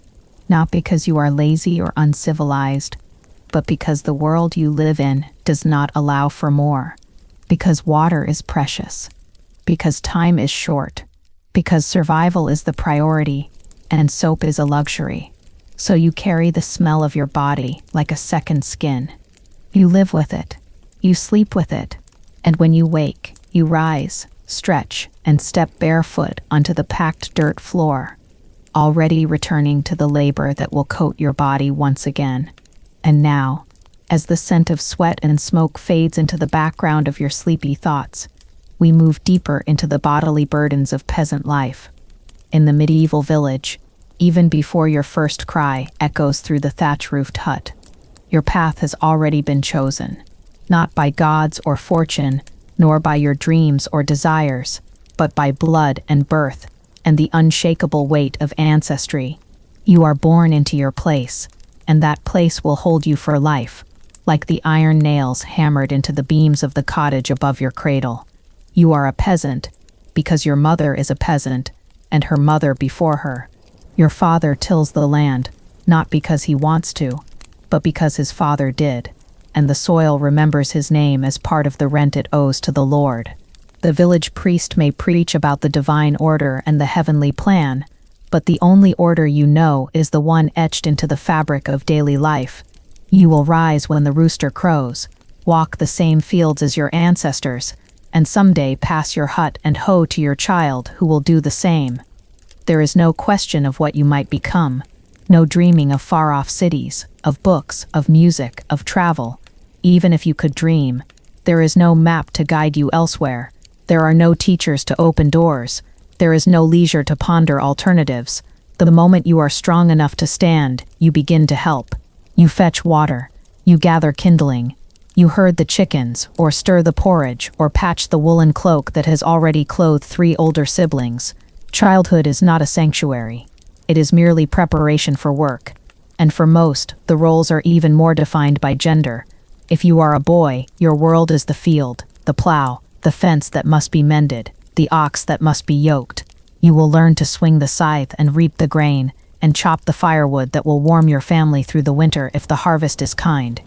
Not because you are lazy or uncivilized, but because the world you live in does not allow for more. Because water is precious. Because time is short. Because survival is the priority, and soap is a luxury. So you carry the smell of your body like a second skin. You live with it. You sleep with it. And when you wake, you rise, stretch, and step barefoot onto the packed dirt floor, already returning to the labor that will coat your body once again. And now, as the scent of sweat and smoke fades into the background of your sleepy thoughts, we move deeper into the bodily burdens of peasant life. In the medieval village, even before your first cry echoes through the thatch-roofed hut, your path has already been chosen, not by gods or fortune, nor by your dreams or desires, but by blood and birth and the unshakable weight of ancestry. You are born into your place, and that place will hold you for life, like the iron nails hammered into the beams of the cottage above your cradle. You are a peasant, because your mother is a peasant, and her mother before her. Your father tills the land, not because he wants to, but because his father did, and the soil remembers his name as part of the rent it owes to the Lord. The village priest may preach about the divine order and the heavenly plan, but the only order you know is the one etched into the fabric of daily life. You will rise when the rooster crows, walk the same fields as your ancestors, and someday pass your hut and hoe to your child who will do the same. There is no question of what you might become, no dreaming of far-off cities, of books, of music, of travel. Even if you could dream, there is no map to guide you elsewhere. There are no teachers to open doors. There is no leisure to ponder alternatives. The moment you are strong enough to stand, you begin to help. You fetch water. You gather kindling. You herd the chickens, or stir the porridge, or patch the woolen cloak that has already clothed 3 older siblings. Childhood is not a sanctuary. It is merely preparation for work. And for most, the roles are even more defined by gender. If you are a boy, your world is the field, the plow, the fence that must be mended, the ox that must be yoked. You will learn to swing the scythe and reap the grain, and chop the firewood that will warm your family through the winter if the harvest is kind.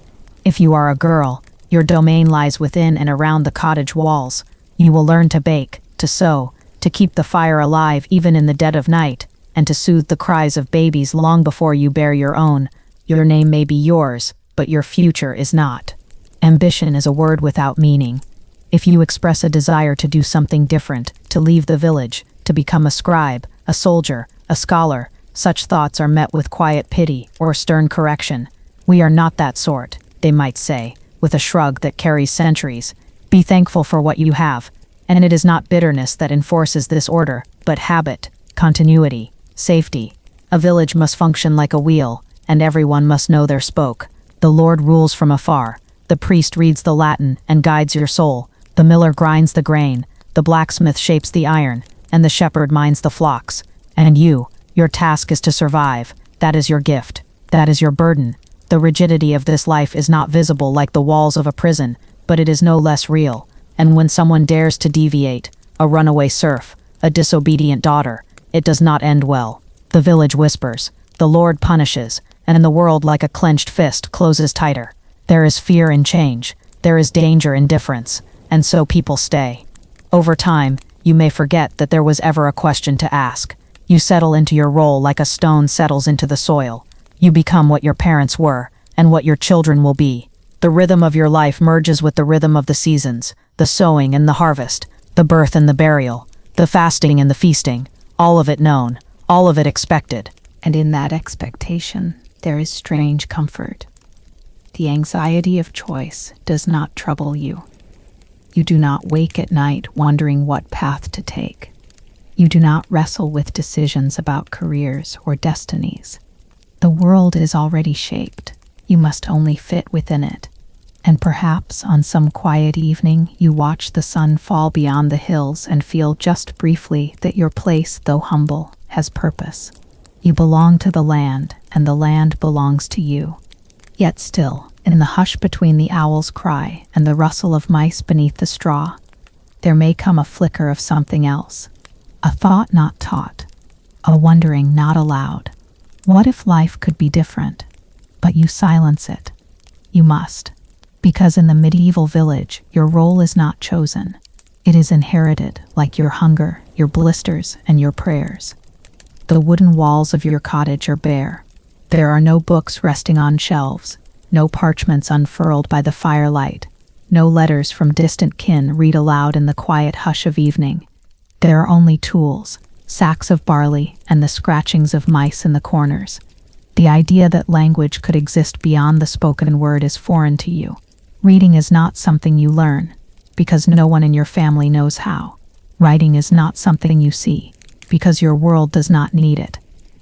If you are a girl, your domain lies within and around the cottage walls. You will learn to bake, to sew, to keep the fire alive even in the dead of night, and to soothe the cries of babies long before you bear your own. Your name may be yours, but your future is not. Ambition is a word without meaning. If you express a desire to do something different, to leave the village, to become a scribe, a soldier, a scholar, such thoughts are met with quiet pity or stern correction. We are not that sort, they might say, with a shrug that carries centuries. Be thankful for what you have, and it is not bitterness that enforces this order, but habit, continuity, safety. A village must function like a wheel, and everyone must know their spoke. The Lord rules from afar. The priest reads the Latin and guides your soul. The miller grinds the grain. The blacksmith shapes the iron. and the shepherd minds the flocks. And your task is to survive. That is your gift. That is your burden. The rigidity of this life is not visible like the walls of a prison, but it is no less real. And when someone dares to deviate, a runaway serf, a disobedient daughter, it does not end well. The village whispers, the Lord punishes, and the world like a clenched fist closes tighter. There is fear in change, there is danger in difference, and so people stay. Over time, you may forget that there was ever a question to ask. You settle into your role like a stone settles into the soil. You become what your parents were, and what your children will be. The rhythm of your life merges with the rhythm of the seasons, the sowing and the harvest, the birth and the burial, the fasting and the feasting, all of it known, all of it expected. And in that expectation, there is strange comfort. The anxiety of choice does not trouble you. You do not wake at night wondering what path to take. You do not wrestle with decisions about careers or destinies. The world is already shaped. You must only fit within it. And perhaps on some quiet evening you watch the sun fall beyond the hills and feel just briefly that your place, though humble, has purpose. You belong to the land, and the land belongs to you. Yet still, in the hush between the owl's cry and the rustle of mice beneath the straw, there may come a flicker of something else, a thought not taught, a wondering not allowed. What if life could be different? But you silence it. You must. Because in the medieval village, your role is not chosen. It is inherited, like your hunger, your blisters, and your prayers. The wooden walls of your cottage are bare. There are no books resting on shelves, no parchments unfurled by the firelight, no letters from distant kin read aloud in the quiet hush of evening. There are only tools, sacks of barley, and the scratchings of mice in the corners. The idea that language could exist beyond the spoken word is foreign to you. Reading is not something you learn, because no one in your family knows how. Writing is not something you see, because your world does not need it.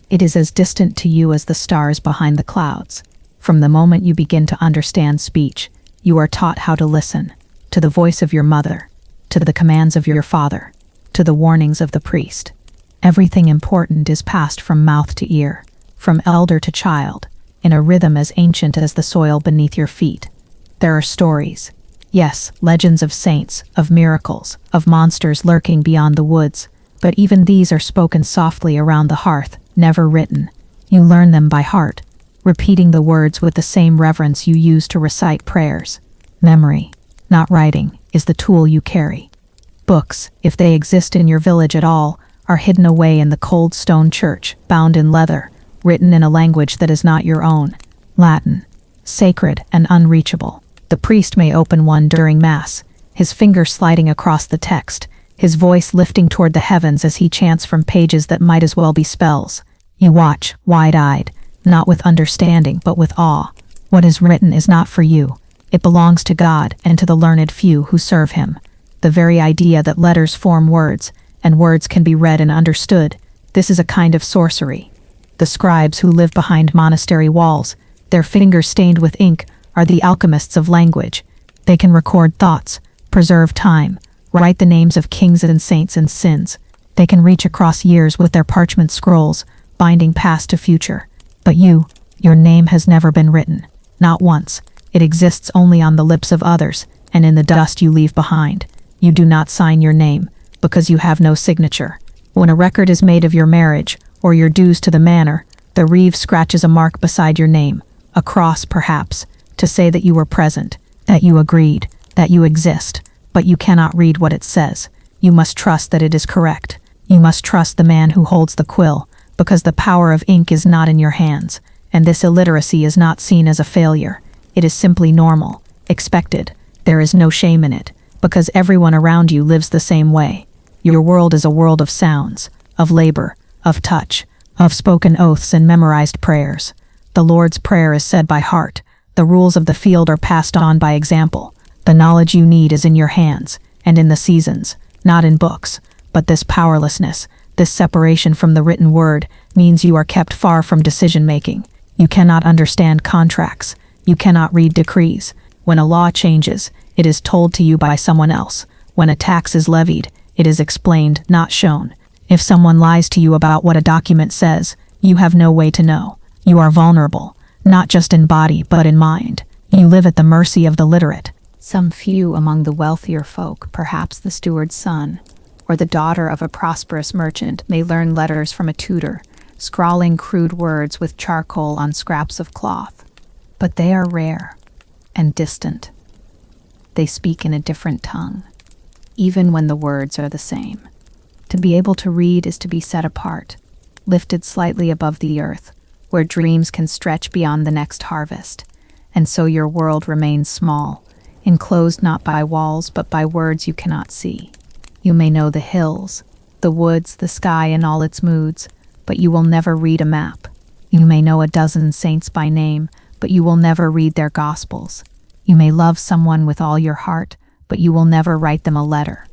It is as distant to you as the stars behind the clouds. From the moment you begin to understand speech, you are taught how to listen, to the voice of your mother, to the commands of your father, to the warnings of the priest. Everything important is passed from mouth to ear, from elder to child, in a rhythm as ancient as the soil beneath your feet. There are stories, yes, legends of saints, of miracles, of monsters lurking beyond the woods, but even these are spoken softly around the hearth, never written. You learn them by heart, repeating the words with the same reverence you use to recite prayers. Memory, not writing, is the tool you carry. Books, if they exist in your village at all, are hidden away in the cold stone church, bound in leather, written in a language that is not your own. Latin, sacred and unreachable. The priest may open one during Mass, his finger sliding across the text, his voice lifting toward the heavens as he chants from pages that might as well be spells. You watch, wide-eyed, not with understanding but with awe. What is written is not for you. It belongs to God and to the learned few who serve him. The very idea that letters form words, and words can be read and understood, this is a kind of sorcery. The scribes who live behind monastery walls, their fingers stained with ink, are the alchemists of language. They can record thoughts, preserve time, write the names of kings and saints and sins. They can reach across years with their parchment scrolls, binding past to future. But your name has never been written. Not once. It exists only on the lips of others, and in the dust you leave behind. You do not sign your name, because you have no signature. When a record is made of your marriage, or your dues to the manor, the reeve scratches a mark beside your name, a cross perhaps, to say that you were present, that you agreed, that you exist, but you cannot read what it says. You must trust that it is correct. You must trust the man who holds the quill, because the power of ink is not in your hands, and this illiteracy is not seen as a failure. It is simply normal, expected. There is no shame in it, because everyone around you lives the same way. Your world is a world of sounds, of labor, of touch, of spoken oaths and memorized prayers. The Lord's Prayer is said by heart. The rules of the field are passed on by example. The knowledge you need is in your hands, and in the seasons, not in books. But this powerlessness, this separation from the written word, means you are kept far from decision-making. You cannot understand contracts. You cannot read decrees. When a law changes, it is told to you by someone else. When a tax is levied, It is explained, not shown. If someone lies to you about what a document says, you have no way to know. You are vulnerable, not just in body but in mind. You live at the mercy of the literate. Some few among the wealthier folk, perhaps the steward's son, or the daughter of a prosperous merchant, may learn letters from a tutor, scrawling crude words with charcoal on scraps of cloth. But they are rare and distant. They speak in a different tongue, even when the words are the same. To be able to read is to be set apart, lifted slightly above the earth, where dreams can stretch beyond the next harvest. And so your world remains small, enclosed not by walls but by words you cannot see. You may know the hills, the woods, the sky in all its moods, but you will never read a map. You may know a dozen saints by name, but you will never read their gospels. You may love someone with all your heart, but you will never write them a letter.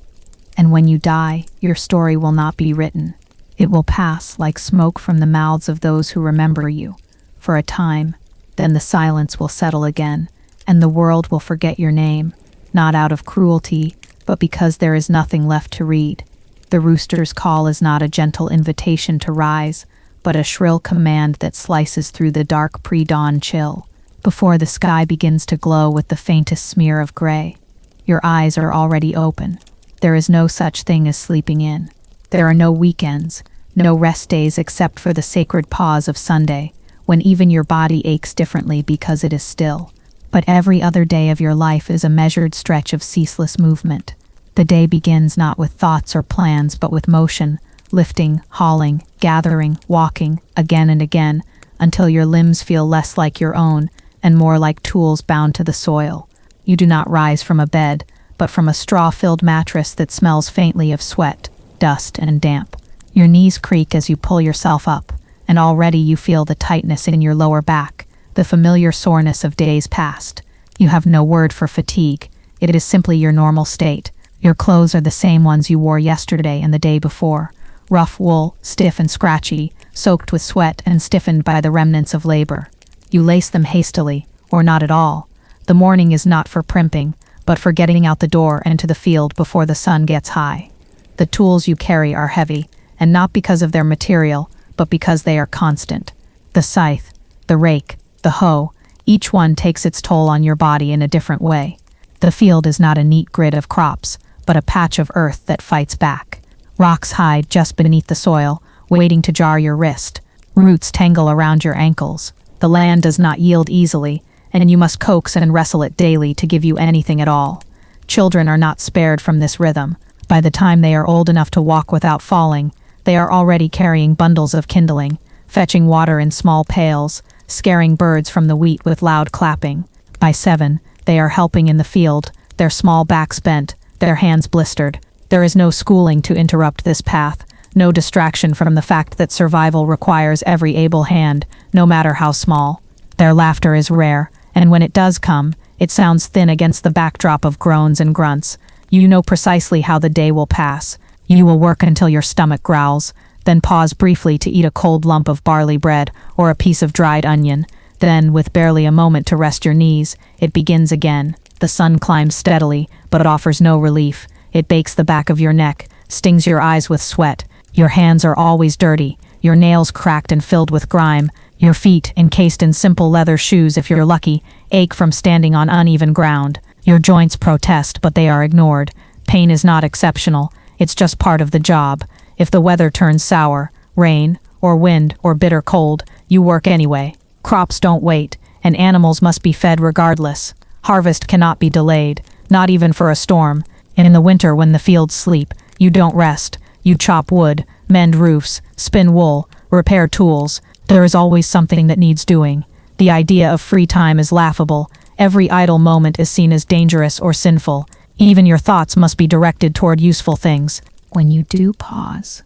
And when you die, your story will not be written. It will pass like smoke from the mouths of those who remember you, for a time. Then the silence will settle again, and the world will forget your name, not out of cruelty, but because there is nothing left to read. The rooster's call is not a gentle invitation to rise, but a shrill command that slices through the dark pre-dawn chill. Before the sky begins to glow with the faintest smear of gray, your eyes are already open. There is no such thing as sleeping in. There are no weekends, no rest days except for the sacred pause of Sunday, when even your body aches differently because it is still. But every other day of your life is a measured stretch of ceaseless movement. The day begins not with thoughts or plans, but with motion, lifting, hauling, gathering, walking, again and again, until your limbs feel less like your own and more like tools bound to the soil. You do not rise from a bed, but from a straw-filled mattress that smells faintly of sweat, dust, and damp. Your knees creak as you pull yourself up, and already you feel the tightness in your lower back, the familiar soreness of days past. You have no word for fatigue. It is simply your normal state. Your clothes are the same ones you wore yesterday and the day before. Rough wool, stiff and scratchy, soaked with sweat and stiffened by the remnants of labor. You lace them hastily, or not at all. The morning is not for primping, but for getting out the door and to the field before the sun gets high. The tools you carry are heavy, and not because of their material, but because they are constant. The scythe, the rake, the hoe, each one takes its toll on your body in a different way. The field is not a neat grid of crops, but a patch of earth that fights back. Rocks hide just beneath the soil, waiting to jar your wrist. Roots tangle around your ankles. The land does not yield easily, and you must coax and wrestle it daily to give you anything at all. Children are not spared from this rhythm. By the time they are old enough to walk without falling, they are already carrying bundles of kindling, fetching water in small pails, scaring birds from the wheat with loud clapping. By 7, they are helping in the field, their small backs bent, their hands blistered. There is no schooling to interrupt this path, no distraction from the fact that survival requires every able hand, no matter how small. Their laughter is rare, and when it does come, it sounds thin against the backdrop of groans and grunts. You know precisely how the day will pass. You will work until your stomach growls, then pause briefly to eat a cold lump of barley bread or a piece of dried onion. Then, with barely a moment to rest your knees, it begins again. The sun climbs steadily, but it offers no relief. It bakes the back of your neck, stings your eyes with sweat. Your hands are always dirty, your nails cracked and filled with grime. Your feet, encased in simple leather shoes if you're lucky, ache from standing on uneven ground. Your joints protest, but they are ignored. Pain is not exceptional. It's just part of the job. If the weather turns sour, rain, or wind, or bitter cold, you work anyway. Crops don't wait, and animals must be fed regardless. Harvest cannot be delayed, not even for a storm. And in the winter when the fields sleep, you don't rest. You chop wood, mend roofs, spin wool, repair tools. There is always something that needs doing. The idea of free time is laughable. Every idle moment is seen as dangerous or sinful. Even your thoughts must be directed toward useful things. When you do pause,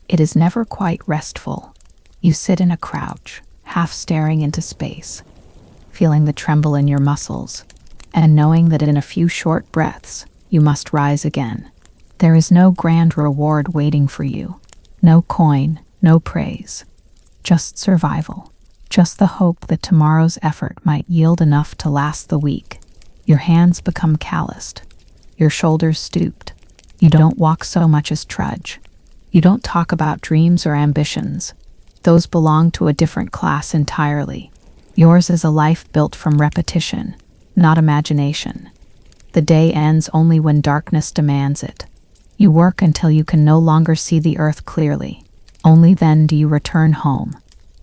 it is never quite restful. You sit in a crouch, half staring into space, feeling the tremble in your muscles, and knowing that in a few short breaths, you must rise again. There is no grand reward waiting for you. No coin, no praise. Just survival. Just the hope that tomorrow's effort might yield enough to last the week. Your hands become calloused, your shoulders stooped, You don't walk so much as trudge. You don't talk about dreams or ambitions. Those belong to a different class entirely. Yours is a life built from repetition, not imagination. The day ends only when darkness demands it. You work until you can no longer see the earth clearly. Only then do you return home,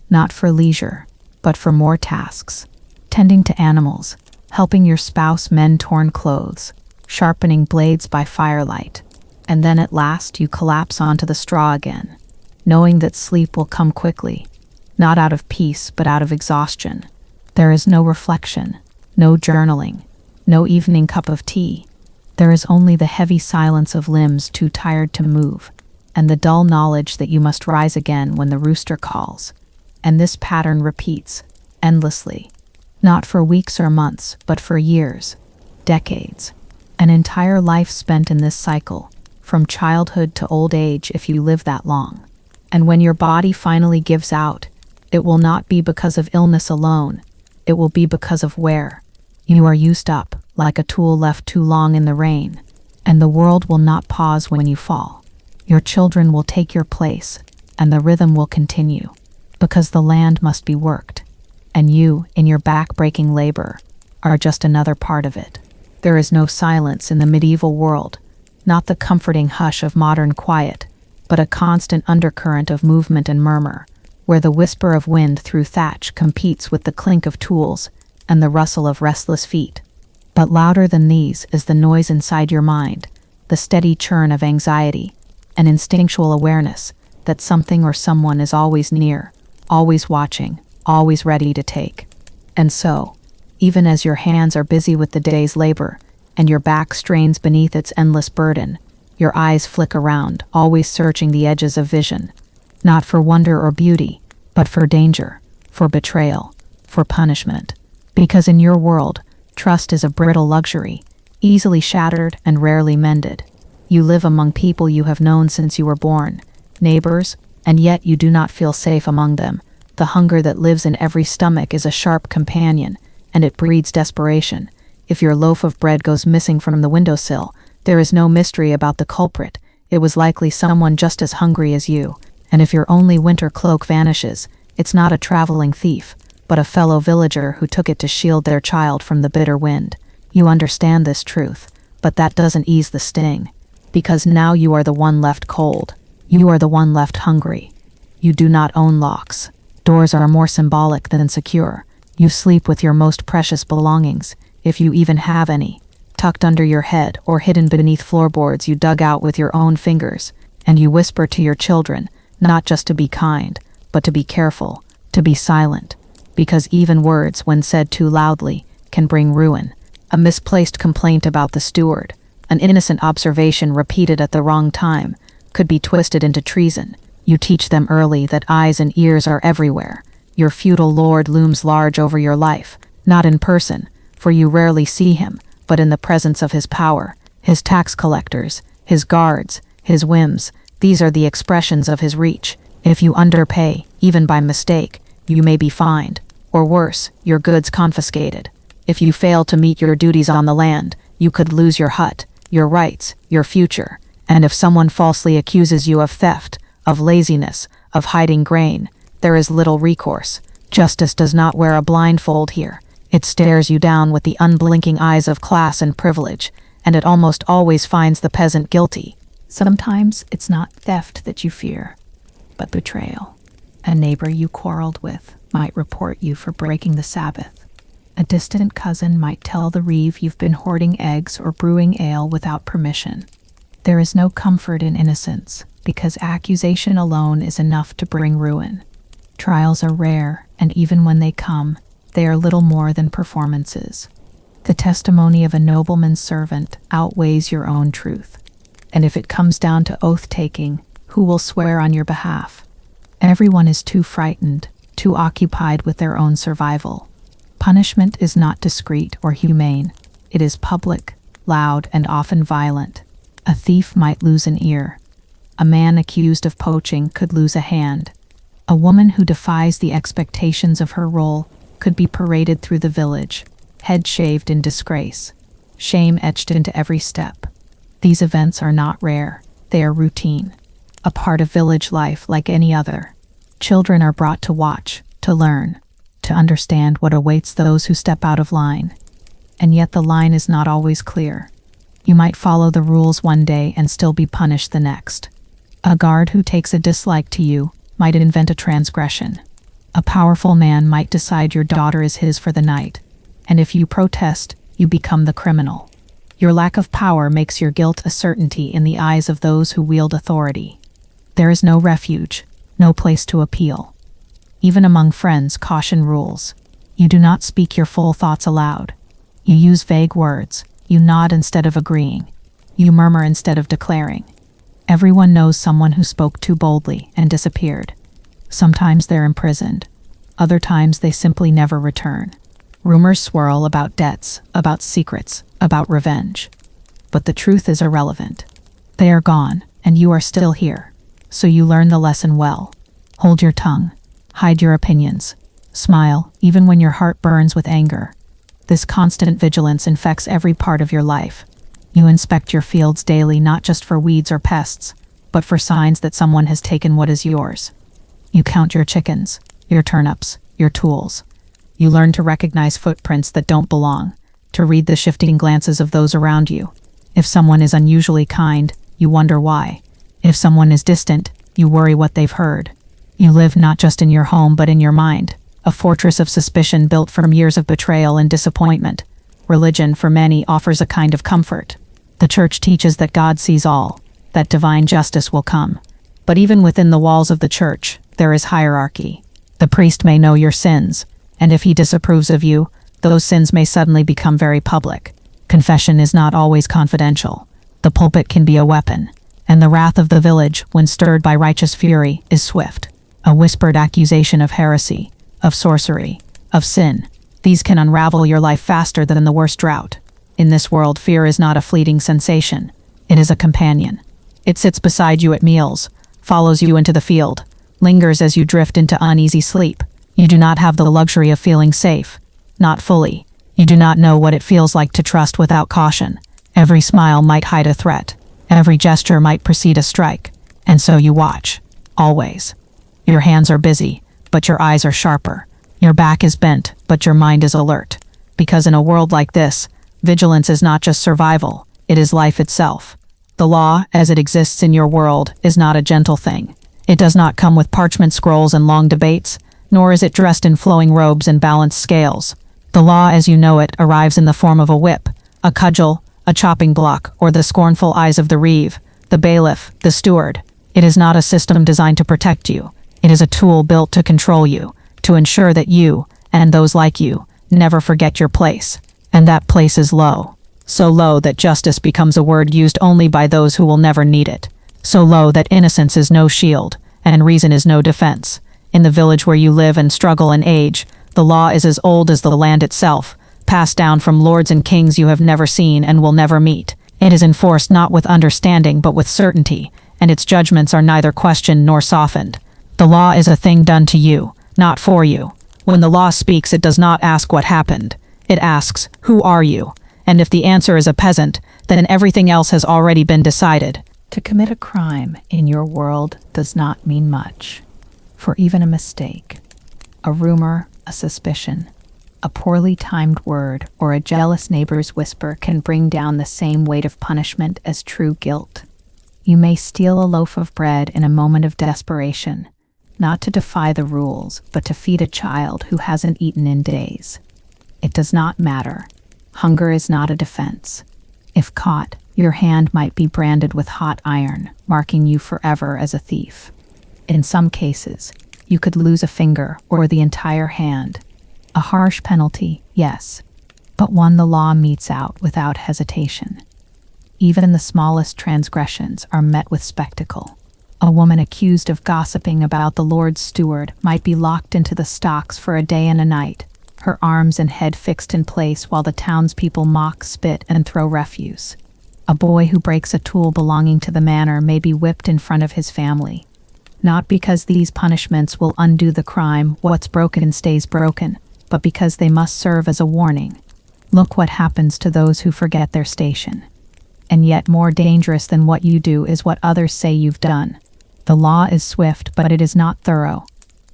not for leisure, but for more tasks. Tending to animals, helping your spouse mend torn clothes, sharpening blades by firelight. And then at last you collapse onto the straw again, knowing that sleep will come quickly, not out of peace but out of exhaustion. There is no reflection, no journaling, no evening cup of tea. There is only the heavy silence of limbs too tired to move, and the dull knowledge that you must rise again when the rooster calls. And this pattern repeats, endlessly, not for weeks or months, but for years, decades. An entire life spent in this cycle, from childhood to old age if you live that long. And when your body finally gives out, it will not be because of illness alone, it will be because of wear. You are used up, like a tool left too long in the rain, and the world will not pause when you fall. Your children will take your place, and the rhythm will continue, because the land must be worked, and you, in your back-breaking labor, are just another part of it. There is no silence in the medieval world, not the comforting hush of modern quiet, but a constant undercurrent of movement and murmur, where the whisper of wind through thatch competes with the clink of tools and the rustle of restless feet. But louder than these is the noise inside your mind, the steady churn of anxiety, an instinctual awareness that something or someone is always near, always watching, always ready to take. And so, even as your hands are busy with the day's labor, and your back strains beneath its endless burden, your eyes flick around, always searching the edges of vision, not for wonder or beauty, but for danger, for betrayal, for punishment. Because in your world, trust is a brittle luxury, easily shattered and rarely mended. You live among people you have known since you were born, neighbors, and yet you do not feel safe among them. The hunger that lives in every stomach is a sharp companion, and it breeds desperation. If your loaf of bread goes missing from the windowsill, there is no mystery about the culprit. It was likely someone just as hungry as you. And if your only winter cloak vanishes, it's not a traveling thief, but a fellow villager who took it to shield their child from the bitter wind. You understand this truth, but that doesn't ease the sting. Because now you are the one left cold. You are the one left hungry. You do not own locks. Doors are more symbolic than secure. You sleep with your most precious belongings, if you even have any, tucked under your head or hidden beneath floorboards you dug out with your own fingers, and you whisper to your children, not just to be kind, but to be careful, to be silent, because even words, when said too loudly, can bring ruin. A misplaced complaint about the steward, an innocent observation repeated at the wrong time, could be twisted into treason. You teach them early that eyes and ears are everywhere. Your feudal lord looms large over your life, not in person, for you rarely see him, but in the presence of his power, his tax collectors, his guards, his whims. These are the expressions of his reach. If you underpay, even by mistake, you may be fined, or worse, your goods confiscated. If you fail to meet your duties on the land, you could lose your hut, your rights, your future. And if someone falsely accuses you of theft, of laziness, of hiding grain, there is little recourse. Justice does not wear a blindfold here. It stares you down with the unblinking eyes of class and privilege, and it almost always finds the peasant guilty. Sometimes it's not theft that you fear, but betrayal. A neighbor you quarreled with might report you for breaking the Sabbath. A distant cousin might tell the reeve you've been hoarding eggs or brewing ale without permission. There is no comfort in innocence, because accusation alone is enough to bring ruin. Trials are rare, and even when they come, they are little more than performances. The testimony of a nobleman's servant outweighs your own truth. And if it comes down to oath-taking, who will swear on your behalf? Everyone is too frightened, too occupied with their own survival. Punishment is not discreet or humane. It is public, loud, and often violent. A thief might lose an ear. A man accused of poaching could lose a hand. A woman who defies the expectations of her role could be paraded through the village, head shaved in disgrace, shame etched into every step. These events are not rare, they are routine, a part of village life like any other. Children are brought to watch, to learn, to understand what awaits those who step out of line. And yet the line is not always clear. You might follow the rules one day and still be punished the next. A guard who takes a dislike to you might invent a transgression. A powerful man might decide your daughter is his for the night, and if you protest, you become the criminal. Your lack of power makes your guilt a certainty in the eyes of those who wield authority. There is no refuge, no place to appeal. Even among friends, caution rules. You do not speak your full thoughts aloud. You use vague words. You nod instead of agreeing. You murmur instead of declaring. Everyone knows someone who spoke too boldly and disappeared. Sometimes they're imprisoned. Other times they simply never return. Rumors swirl about debts, about secrets, about revenge. But the truth is irrelevant. They are gone, and you are still here. So you learn the lesson well. Hold your tongue. Hide your opinions. Smile, even when your heart burns with anger. This constant vigilance infects every part of your life. You inspect your fields daily not just for weeds or pests, but for signs that someone has taken what is yours. You count your chickens, your turnips, your tools. You learn to recognize footprints that don't belong, to read the shifting glances of those around you. If someone is unusually kind, you wonder why. If someone is distant, you worry what they've heard. You live not just in your home but in your mind, a fortress of suspicion built from years of betrayal and disappointment. Religion, for many, offers a kind of comfort. The church teaches that God sees all, that divine justice will come. But even within the walls of the church, there is hierarchy. The priest may know your sins, and if he disapproves of you, those sins may suddenly become very public. Confession is not always confidential. The pulpit can be a weapon, and the wrath of the village, when stirred by righteous fury, is swift. A whispered accusation of heresy, of sorcery, of sin. These can unravel your life faster than the worst drought. In this world, fear is not a fleeting sensation. It is a companion. It sits beside you at meals, follows you into the field, lingers as you drift into uneasy sleep. You do not have the luxury of feeling safe. Not fully. You do not know what it feels like to trust without caution. Every smile might hide a threat. Every gesture might precede a strike. And so you watch. Always. Your hands are busy, but your eyes are sharper. Your back is bent, but your mind is alert. Because in a world like this, vigilance is not just survival, it is life itself. The law, as it exists in your world, is not a gentle thing. It does not come with parchment scrolls and long debates, nor is it dressed in flowing robes and balanced scales. The law as you know it arrives in the form of a whip, a cudgel, a chopping block, or the scornful eyes of the reeve, the bailiff, the steward. It is not a system designed to protect you. It is a tool built to control you, to ensure that you, and those like you, never forget your place. And that place is low. So low that justice becomes a word used only by those who will never need it. So low that innocence is no shield, and reason is no defense. In the village where you live and struggle and age, the law is as old as the land itself, passed down from lords and kings you have never seen and will never meet. It is enforced not with understanding but with certainty, and its judgments are neither questioned nor softened. The law is a thing done to you, not for you. When the law speaks, it does not ask what happened. It asks, who are you? And if the answer is a peasant, then everything else has already been decided. To commit a crime in your world does not mean much. For even a mistake, a rumor, a suspicion, a poorly timed word, or a jealous neighbor's whisper can bring down the same weight of punishment as true guilt. You may steal a loaf of bread in a moment of desperation, not to defy the rules, but to feed a child who hasn't eaten in days. It does not matter. Hunger is not a defense. If caught, your hand might be branded with hot iron, marking you forever as a thief. In some cases, you could lose a finger or the entire hand. A harsh penalty, yes, but one the law metes out without hesitation. Even the smallest transgressions are met with spectacle. A woman accused of gossiping about the Lord's steward might be locked into the stocks for a day and a night, her arms and head fixed in place while the townspeople mock, spit, and throw refuse. A boy who breaks a tool belonging to the manor may be whipped in front of his family. Not because these punishments will undo the crime, what's broken stays broken, but because they must serve as a warning. Look what happens to those who forget their station. and yet more dangerous than what you do is what others say you've done. The law is swift, but it is not thorough.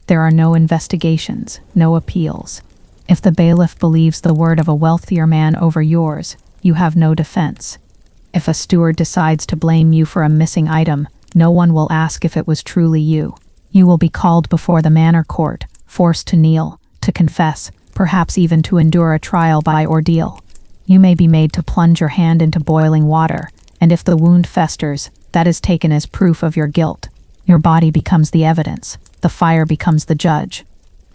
There are no investigations, no appeals. If the bailiff believes the word of a wealthier man over yours, you have no defense. If a steward decides to blame you for a missing item, no one will ask if it was truly you. You will be called before the manor court, forced to kneel, to confess, perhaps even to endure a trial by ordeal. You may be made to plunge your hand into boiling water, and if the wound festers, that is taken as proof of your guilt. Your body becomes the evidence. The fire becomes the judge.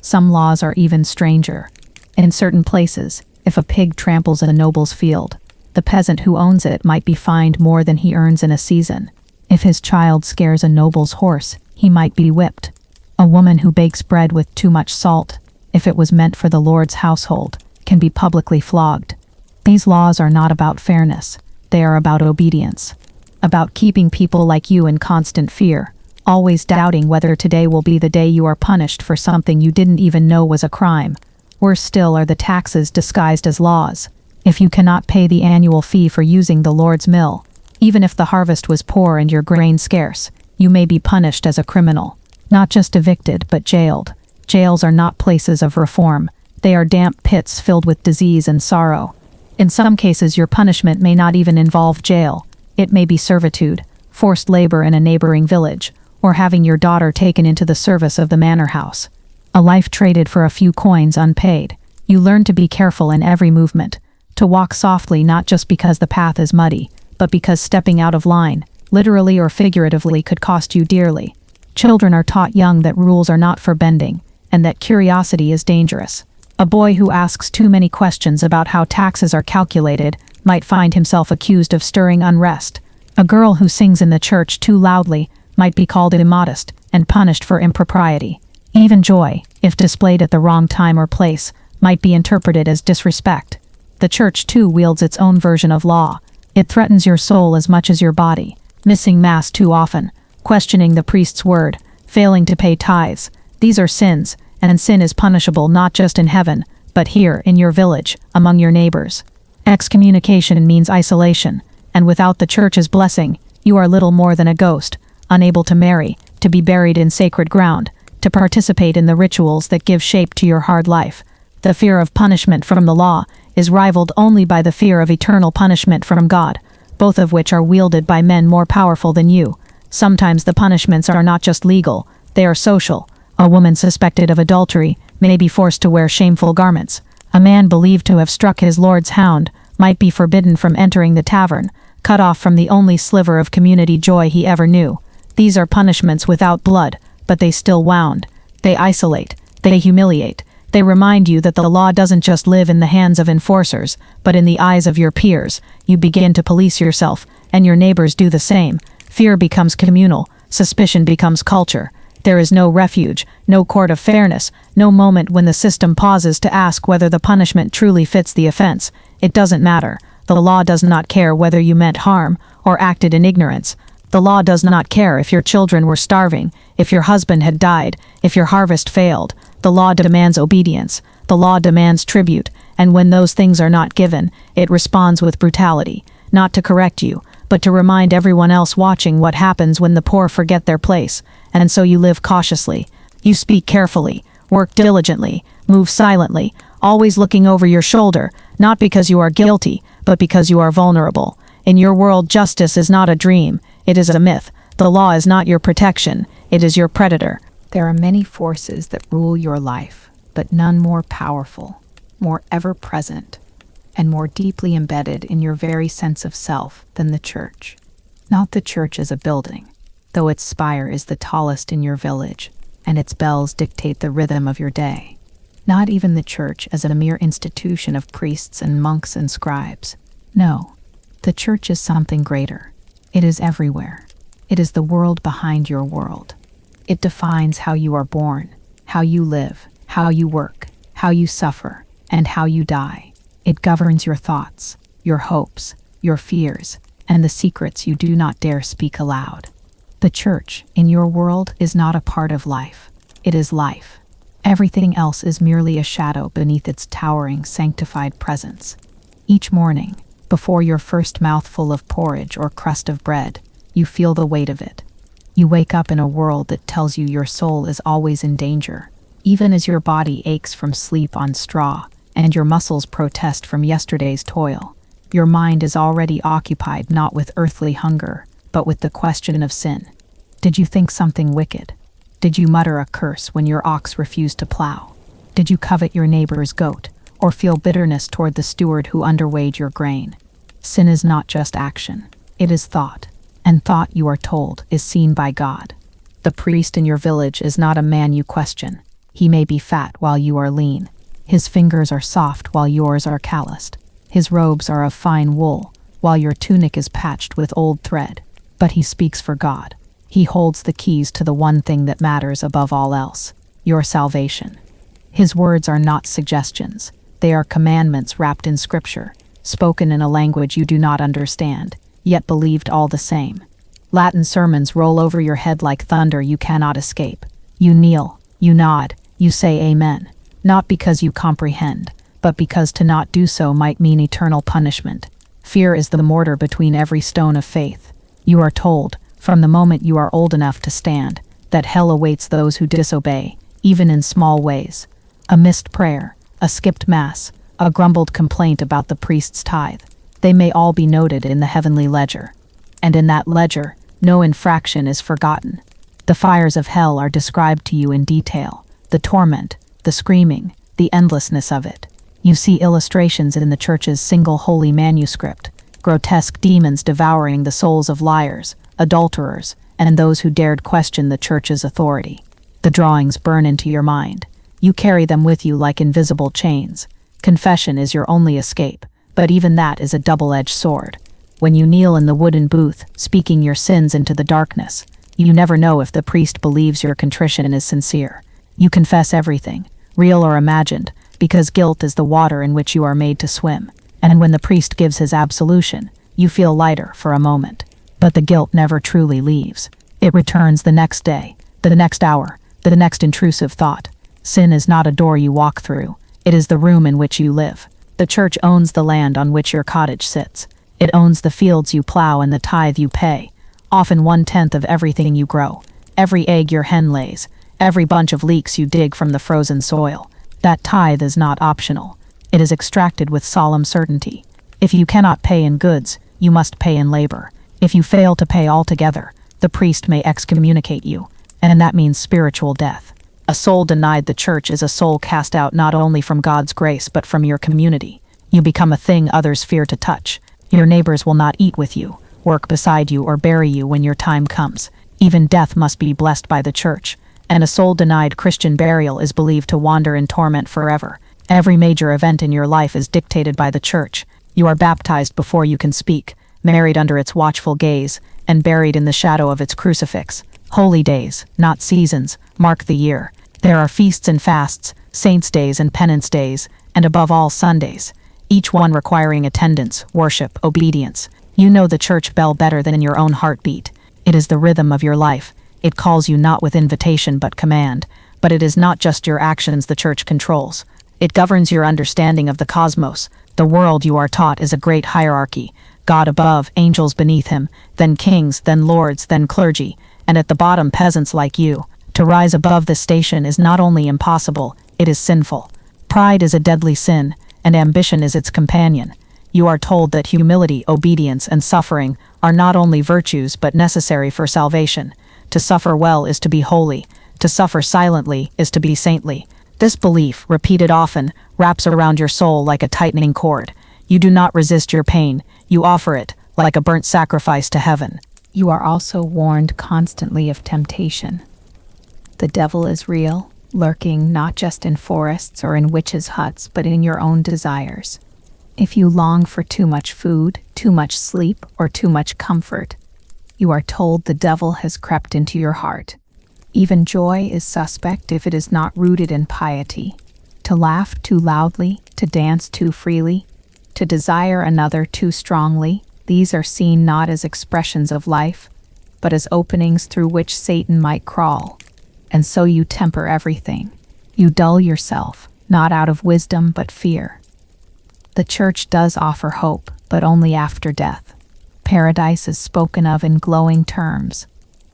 Some laws are even stranger. In certain places, if a pig tramples a noble's field, the peasant who owns it might be fined more than he earns in a season. If his child scares a noble's horse, he might be whipped. A woman who bakes bread with too much salt, if it was meant for the Lord's household, can be publicly flogged. These laws are not about fairness. They are about obedience. About keeping people like you in constant fear, always doubting whether today will be the day you are punished for something you didn't even know was a crime. Worse still are the taxes disguised as laws. If you cannot pay the annual fee for using the Lord's mill, even if the harvest was poor and your grain scarce, you may be punished as a criminal. Not just evicted, but jailed. Jails are not places of reform. They are damp pits filled with disease and sorrow. In some cases, your punishment may not even involve jail. It may be servitude, forced labor in a neighboring village, or having your daughter taken into the service of the manor house. A life traded for a few coins unpaid. You learn to be careful in every movement, to walk softly not just because the path is muddy, but because stepping out of line, literally or figuratively, could cost you dearly. Children are taught young that rules are not for bending, and that curiosity is dangerous. A boy who asks too many questions about how taxes are calculated might find himself accused of stirring unrest. A girl who sings in the church too loudly might be called immodest and punished for impropriety. Even joy, if displayed at the wrong time or place, might be interpreted as disrespect. The church too wields its own version of law. It threatens your soul as much as your body. Missing mass too often, questioning the priest's word, failing to pay tithes. These are sins, and sin is punishable not just in heaven, but here, in your village, among your neighbors. Excommunication means isolation, and without the church's blessing, you are little more than a ghost, unable to marry, to be buried in sacred ground, to participate in the rituals that give shape to your hard life. The fear of punishment from the law is rivaled only by the fear of eternal punishment from God, both of which are wielded by men more powerful than you. Sometimes the punishments are not just legal, they are social. A woman suspected of adultery may be forced to wear shameful garments. A man believed to have struck his lord's hound might be forbidden from entering the tavern, cut off from the only sliver of community joy he ever knew. These are punishments without blood, but they still wound. They isolate. They humiliate. They remind you that the law doesn't just live in the hands of enforcers, but in the eyes of your peers. You begin to police yourself, and your neighbors do the same. Fear becomes communal. Suspicion becomes culture. There is no refuge, no court of fairness, no moment when the system pauses to ask whether the punishment truly fits the offense. It doesn't matter. The law does not care whether you meant harm or acted in ignorance. The law does not care if your children were starving, if your husband had died, if your harvest failed. The law demands obedience. The law demands tribute, and when those things are not given, it responds with brutality, not to correct you, but to remind everyone else watching what happens when the poor forget their place. And so you live cautiously. You speak carefully, work diligently, move silently, always looking over your shoulder, not because you are guilty, but because you are vulnerable. In your world, justice is not a dream, it is a myth. The law is not your protection, it is your predator. There are many forces that rule your life, but none more powerful, more ever-present, and more deeply embedded in your very sense of self than the church. Not the church as a building, though its spire is the tallest in your village, and its bells dictate the rhythm of your day. Not even the church as a mere institution of priests and monks and scribes. No, the church is something greater. It is everywhere. It is the world behind your world. It defines how you are born, how you live, how you work, how you suffer, and how you die. It governs your thoughts, your hopes, your fears, and the secrets you do not dare speak aloud. The church, in your world, is not a part of life. It is life. Everything else is merely a shadow beneath its towering, sanctified presence. Each morning, Before your first mouthful of porridge or crust of bread, you feel the weight of it. You wake up in a world that tells you your soul is always in danger, even as your body aches from sleep on straw and your muscles protest from yesterday's toil. Your mind is already occupied not with earthly hunger, but with the question of sin. Did you think something wicked? Did you mutter a curse when your ox refused to plow? Did you covet your neighbor's goat, or feel bitterness toward the steward who underweighed your grain? Sin is not just action, it is thought, and thought, you are told, is seen by God. The priest in your village is not a man you question. He may be fat while you are lean. His fingers are soft while yours are calloused. His robes are of fine wool, while your tunic is patched with old thread. But he speaks for God. He holds the keys to the one thing that matters above all else, your salvation. His words are not suggestions. They are commandments wrapped in scripture, spoken in a language you do not understand, yet believed all the same. Latin sermons roll over your head like thunder you cannot escape. You kneel, you nod, you say amen, not because you comprehend, but because to not do so might mean eternal punishment. Fear is the mortar between every stone of faith. You are told, from the moment you are old enough to stand, that hell awaits those who disobey, even in small ways. A missed prayer, a skipped mass, a grumbled complaint about the priest's tithe. They may all be noted in the heavenly ledger. And in that ledger, no infraction is forgotten. The fires of hell are described to you in detail, the torment, the screaming, the endlessness of it. You see illustrations in the church's single holy manuscript, grotesque demons devouring the souls of liars, adulterers, and those who dared question the church's authority. The drawings burn into your mind. You carry them with you like invisible chains. Confession is your only escape, but even that is a double-edged sword. When you kneel in the wooden booth, speaking your sins into the darkness, you never know if the priest believes your contrition is sincere. You confess everything, real or imagined, because guilt is the water in which you are made to swim. And when the priest gives his absolution, you feel lighter for a moment. But the guilt never truly leaves. It returns the next day, the next hour, the next intrusive thought. Sin is not a door you walk through. It is the room in which you live. The church owns the land on which your cottage sits. It owns the fields you plow and the tithe you pay, often 1/10 of everything you grow, every egg your hen lays, every bunch of leeks you dig from the frozen soil. That tithe is not optional. It is extracted with solemn certainty. If you cannot pay in goods, you must pay in labor. If you fail to pay altogether, the priest may excommunicate you, and that means spiritual death. A soul denied the church is a soul cast out not only from God's grace but from your community. You become a thing others fear to touch. Your neighbors will not eat with you, work beside you, or bury you when your time comes. Even death must be blessed by the church, and a soul denied Christian burial is believed to wander in torment forever. Every major event in your life is dictated by the church. You are baptized before you can speak, married under its watchful gaze, and buried in the shadow of its crucifix. Holy days, not seasons, mark the year. There are feasts and fasts, saints' days and penance days, and above all Sundays, each one requiring attendance, worship, obedience. You know the church bell better than your own heartbeat. It is the rhythm of your life. It calls you not with invitation but command. But it is not just your actions the church controls. It governs your understanding of the cosmos. The world, you are taught, is a great hierarchy. God above, angels beneath him, then kings, then lords, then clergy, and at the bottom peasants like you. To rise above this station is not only impossible, it is sinful. Pride is a deadly sin, and ambition is its companion. You are told that humility, obedience, and suffering are not only virtues but necessary for salvation. To suffer well is to be holy. To suffer silently is to be saintly. This belief, repeated often, wraps around your soul like a tightening cord. You do not resist your pain, you offer it, like a burnt sacrifice to heaven. You are also warned constantly of temptation. The devil is real, lurking not just in forests or in witches' huts, but in your own desires. If you long for too much food, too much sleep, or too much comfort, you are told the devil has crept into your heart. Even joy is suspect if it is not rooted in piety. To laugh too loudly, to dance too freely, to desire another too strongly, these are seen not as expressions of life, but as openings through which Satan might crawl. And so you temper everything. You dull yourself, not out of wisdom but fear. The church does offer hope, but only after death. Paradise is spoken of in glowing terms,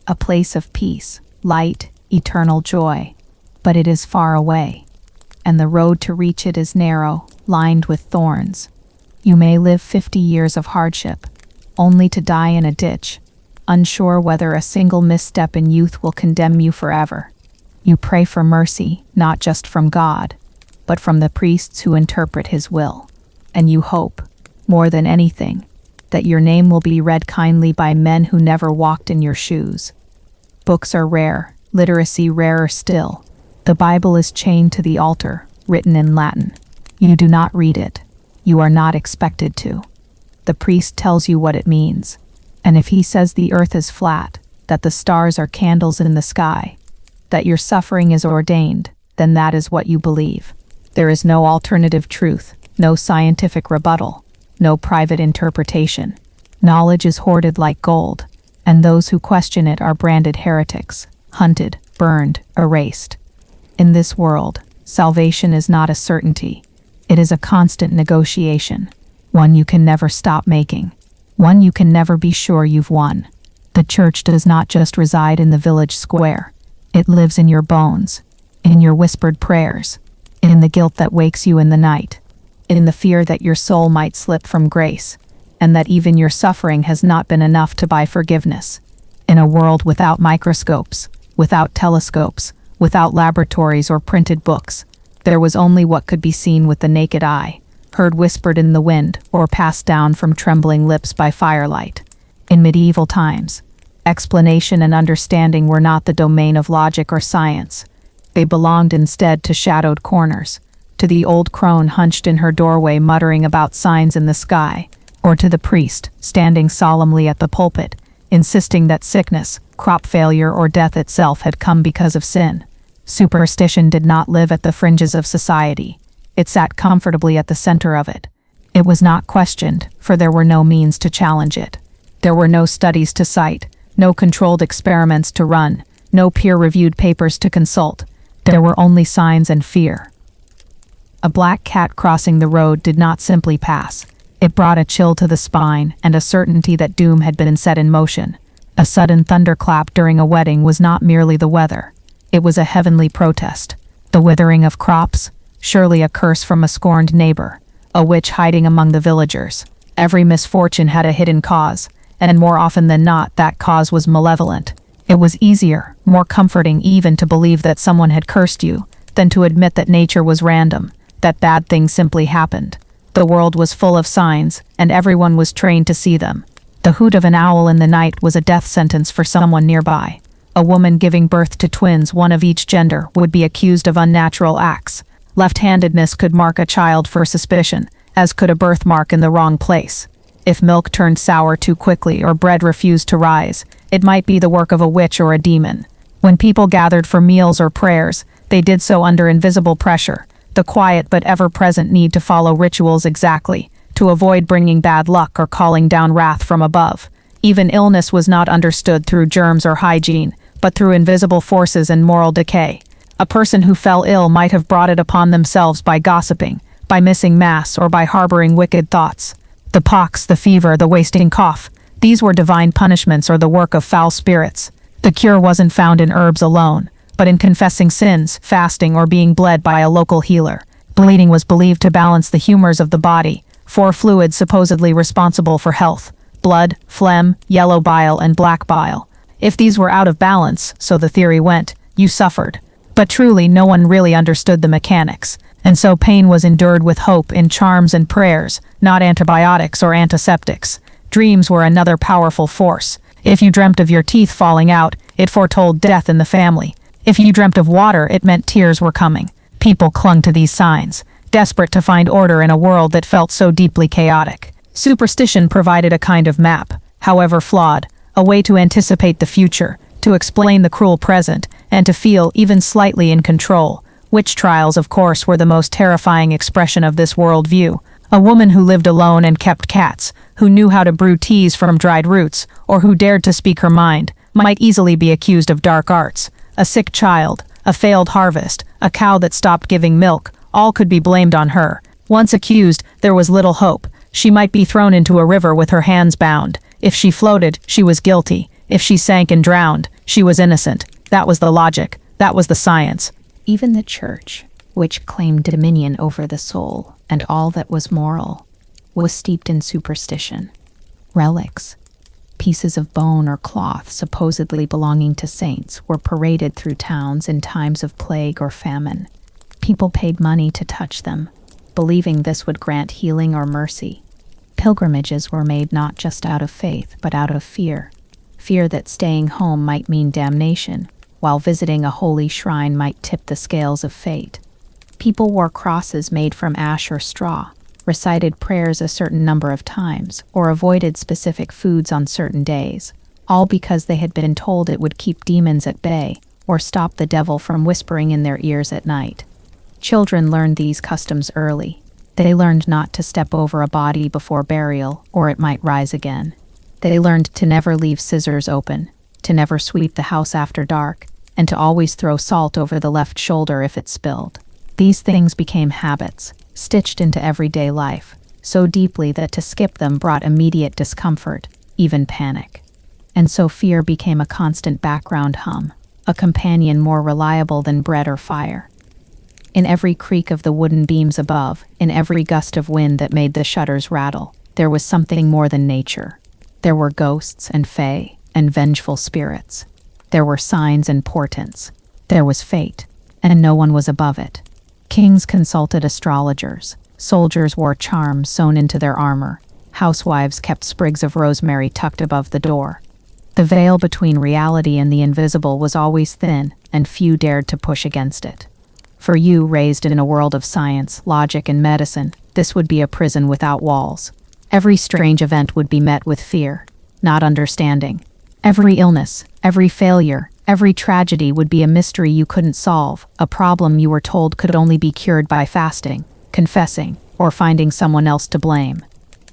a place of peace, light, eternal joy, but it is far away, and the road to reach it is narrow, lined with thorns. You may live 50 years of hardship, only to die in a ditch, unsure whether a single misstep in youth will condemn you forever. You pray for mercy, not just from God, but from the priests who interpret His will. And you hope, more than anything, that your name will be read kindly by men who never walked in your shoes. Books are rare, literacy rarer still. The Bible is chained to the altar, written in Latin. You do not read it. You are not expected to. The priest tells you what it means. And if he says the earth is flat, that the stars are candles in the sky, that your suffering is ordained, then that is what you believe. There is no alternative truth, no scientific rebuttal, no private interpretation. Knowledge is hoarded like gold, and those who question it are branded heretics, hunted, burned, erased. In this world, salvation is not a certainty. It is a constant negotiation, one you can never stop making, one you can never be sure you've won. The church does not just reside in the village square. It lives in your bones, in your whispered prayers, in the guilt that wakes you in the night, in the fear that your soul might slip from grace, and that even your suffering has not been enough to buy forgiveness. In a world without microscopes, without telescopes, without laboratories or printed books, there was only what could be seen with the naked eye, heard whispered in the wind, or passed down from trembling lips by firelight. In medieval times, explanation and understanding were not the domain of logic or science. They belonged instead to shadowed corners, to the old crone hunched in her doorway muttering about signs in the sky, or to the priest standing solemnly at the pulpit, insisting that sickness, crop failure, or death itself had come because of sin. Superstition did not live at the fringes of society. It sat comfortably at the center of it. It was not questioned, for there were no means to challenge it. There were no studies to cite, no controlled experiments to run, no peer-reviewed papers to consult. There were only signs and fear. A black cat crossing the road did not simply pass. It brought a chill to the spine and a certainty that doom had been set in motion. A sudden thunderclap during a wedding was not merely the weather. It was a heavenly protest. The withering of crops, surely a curse from a scorned neighbor, a witch hiding among the villagers. Every misfortune had a hidden cause, and more often than not, that cause was malevolent. It was easier, more comforting even to believe that someone had cursed you, than to admit that nature was random, that bad things simply happened. The world was full of signs, and everyone was trained to see them. The hoot of an owl in the night was a death sentence for someone nearby. A woman giving birth to twins, one of each gender, would be accused of unnatural acts. Left-handedness could mark a child for suspicion, as could a birthmark in the wrong place. If milk turned sour too quickly or bread refused to rise, it might be the work of a witch or a demon. When people gathered for meals or prayers, they did so under invisible pressure, the quiet but ever-present need to follow rituals exactly, to avoid bringing bad luck or calling down wrath from above. Even illness was not understood through germs or hygiene, but through invisible forces and moral decay. A person who fell ill might have brought it upon themselves by gossiping, by missing mass, or by harboring wicked thoughts. The pox, the fever, the wasting cough, these were divine punishments or the work of foul spirits. The cure wasn't found in herbs alone, but in confessing sins, fasting, or being bled by a local healer. Bleeding was believed to balance the humors of the body, four fluids supposedly responsible for health: blood, phlegm, yellow bile, and black bile. If these were out of balance, so the theory went, you suffered. But truly, no one really understood the mechanics, and so pain was endured with hope in charms and prayers, not antibiotics or antiseptics. Dreams were another powerful force. If you dreamt of your teeth falling out, it foretold death in the family. If you dreamt of water, it meant tears were coming. People clung to these signs, desperate to find order in a world that felt so deeply chaotic. Superstition provided a kind of map, however flawed, a way to anticipate the future, to explain the cruel present, and to feel even slightly in control. Witch trials, of course, were the most terrifying expression of this worldview. A woman who lived alone and kept cats, who knew how to brew teas from dried roots, or who dared to speak her mind, might easily be accused of dark arts. A sick child, a failed harvest, a cow that stopped giving milk, all could be blamed on her. Once accused, there was little hope. She might be thrown into a river with her hands bound. If she floated, she was guilty. If she sank and drowned, she was innocent. That was the logic. That was the science. Even the church, which claimed dominion over the soul and all that was moral, was steeped in superstition. Relics, pieces of bone or cloth supposedly belonging to saints, were paraded through towns in times of plague or famine. People paid money to touch them, believing this would grant healing or mercy. Pilgrimages were made not just out of faith, but out of fear. Fear that staying home might mean damnation, while visiting a holy shrine might tip the scales of fate. People wore crosses made from ash or straw, recited prayers a certain number of times, or avoided specific foods on certain days, all because they had been told it would keep demons at bay or stop the devil from whispering in their ears at night. Children learned these customs early. They learned not to step over a body before burial, or it might rise again. They learned to never leave scissors open, to never sweep the house after dark, and to always throw salt over the left shoulder if it spilled. These things became habits, stitched into everyday life, so deeply that to skip them brought immediate discomfort, even panic. And so fear became a constant background hum, a companion more reliable than bread or fire. In every creak of the wooden beams above, in every gust of wind that made the shutters rattle, there was something more than nature. There were ghosts and fae and vengeful spirits. There were signs and portents. There was fate, and no one was above it. Kings consulted astrologers. Soldiers wore charms sewn into their armor. Housewives kept sprigs of rosemary tucked above the door. The veil between reality and the invisible was always thin, and few dared to push against it. For you, raised in a world of science, logic, and medicine, this would be a prison without walls. Every strange event would be met with fear, not understanding. Every illness, every failure, every tragedy would be a mystery you couldn't solve, a problem you were told could only be cured by fasting, confessing, or finding someone else to blame.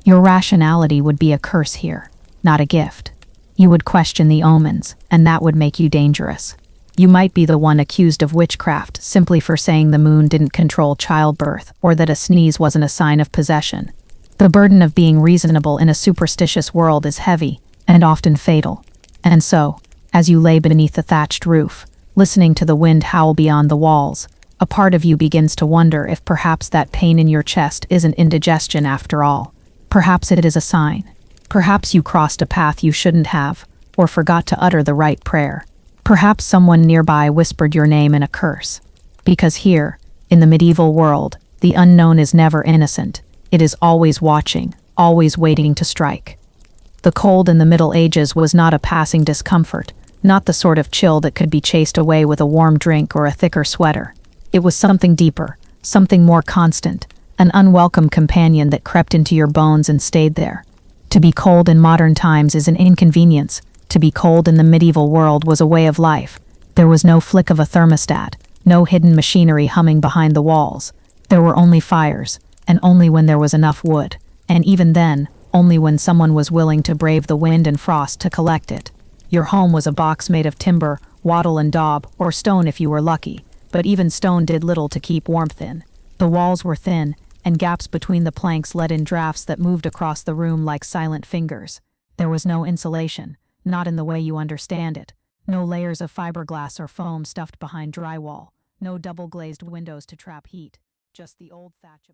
Your rationality would be a curse here, not a gift. You would question the omens, and that would make you dangerous. You might be the one accused of witchcraft simply for saying the moon didn't control childbirth or that a sneeze wasn't a sign of possession. The burden of being reasonable in a superstitious world is heavy and often fatal. And so, as you lay beneath the thatched roof, listening to the wind howl beyond the walls, a part of you begins to wonder if perhaps that pain in your chest isn't indigestion after all. Perhaps it is a sign. Perhaps you crossed a path you shouldn't have, or forgot to utter the right prayer. Perhaps someone nearby whispered your name in a curse. Because here, in the medieval world, the unknown is never innocent. It is always watching, always waiting to strike. The cold in the Middle Ages was not a passing discomfort, not the sort of chill that could be chased away with a warm drink or a thicker sweater. It was something deeper, something more constant, an unwelcome companion that crept into your bones and stayed there. To be cold in modern times is an inconvenience. To be cold in the medieval world was a way of life. There was no flick of a thermostat, no hidden machinery humming behind the walls. There were only fires, and only when there was enough wood, and even then, only when someone was willing to brave the wind and frost to collect it. Your home was a box made of timber, wattle and daub, or stone if you were lucky, but even stone did little to keep warmth in. The walls were thin, and gaps between the planks let in drafts that moved across the room like silent fingers. There was no insulation. Not in the way you understand it. No layers of fiberglass or foam stuffed behind drywall. No double-glazed windows to trap heat. Just the old thatch above.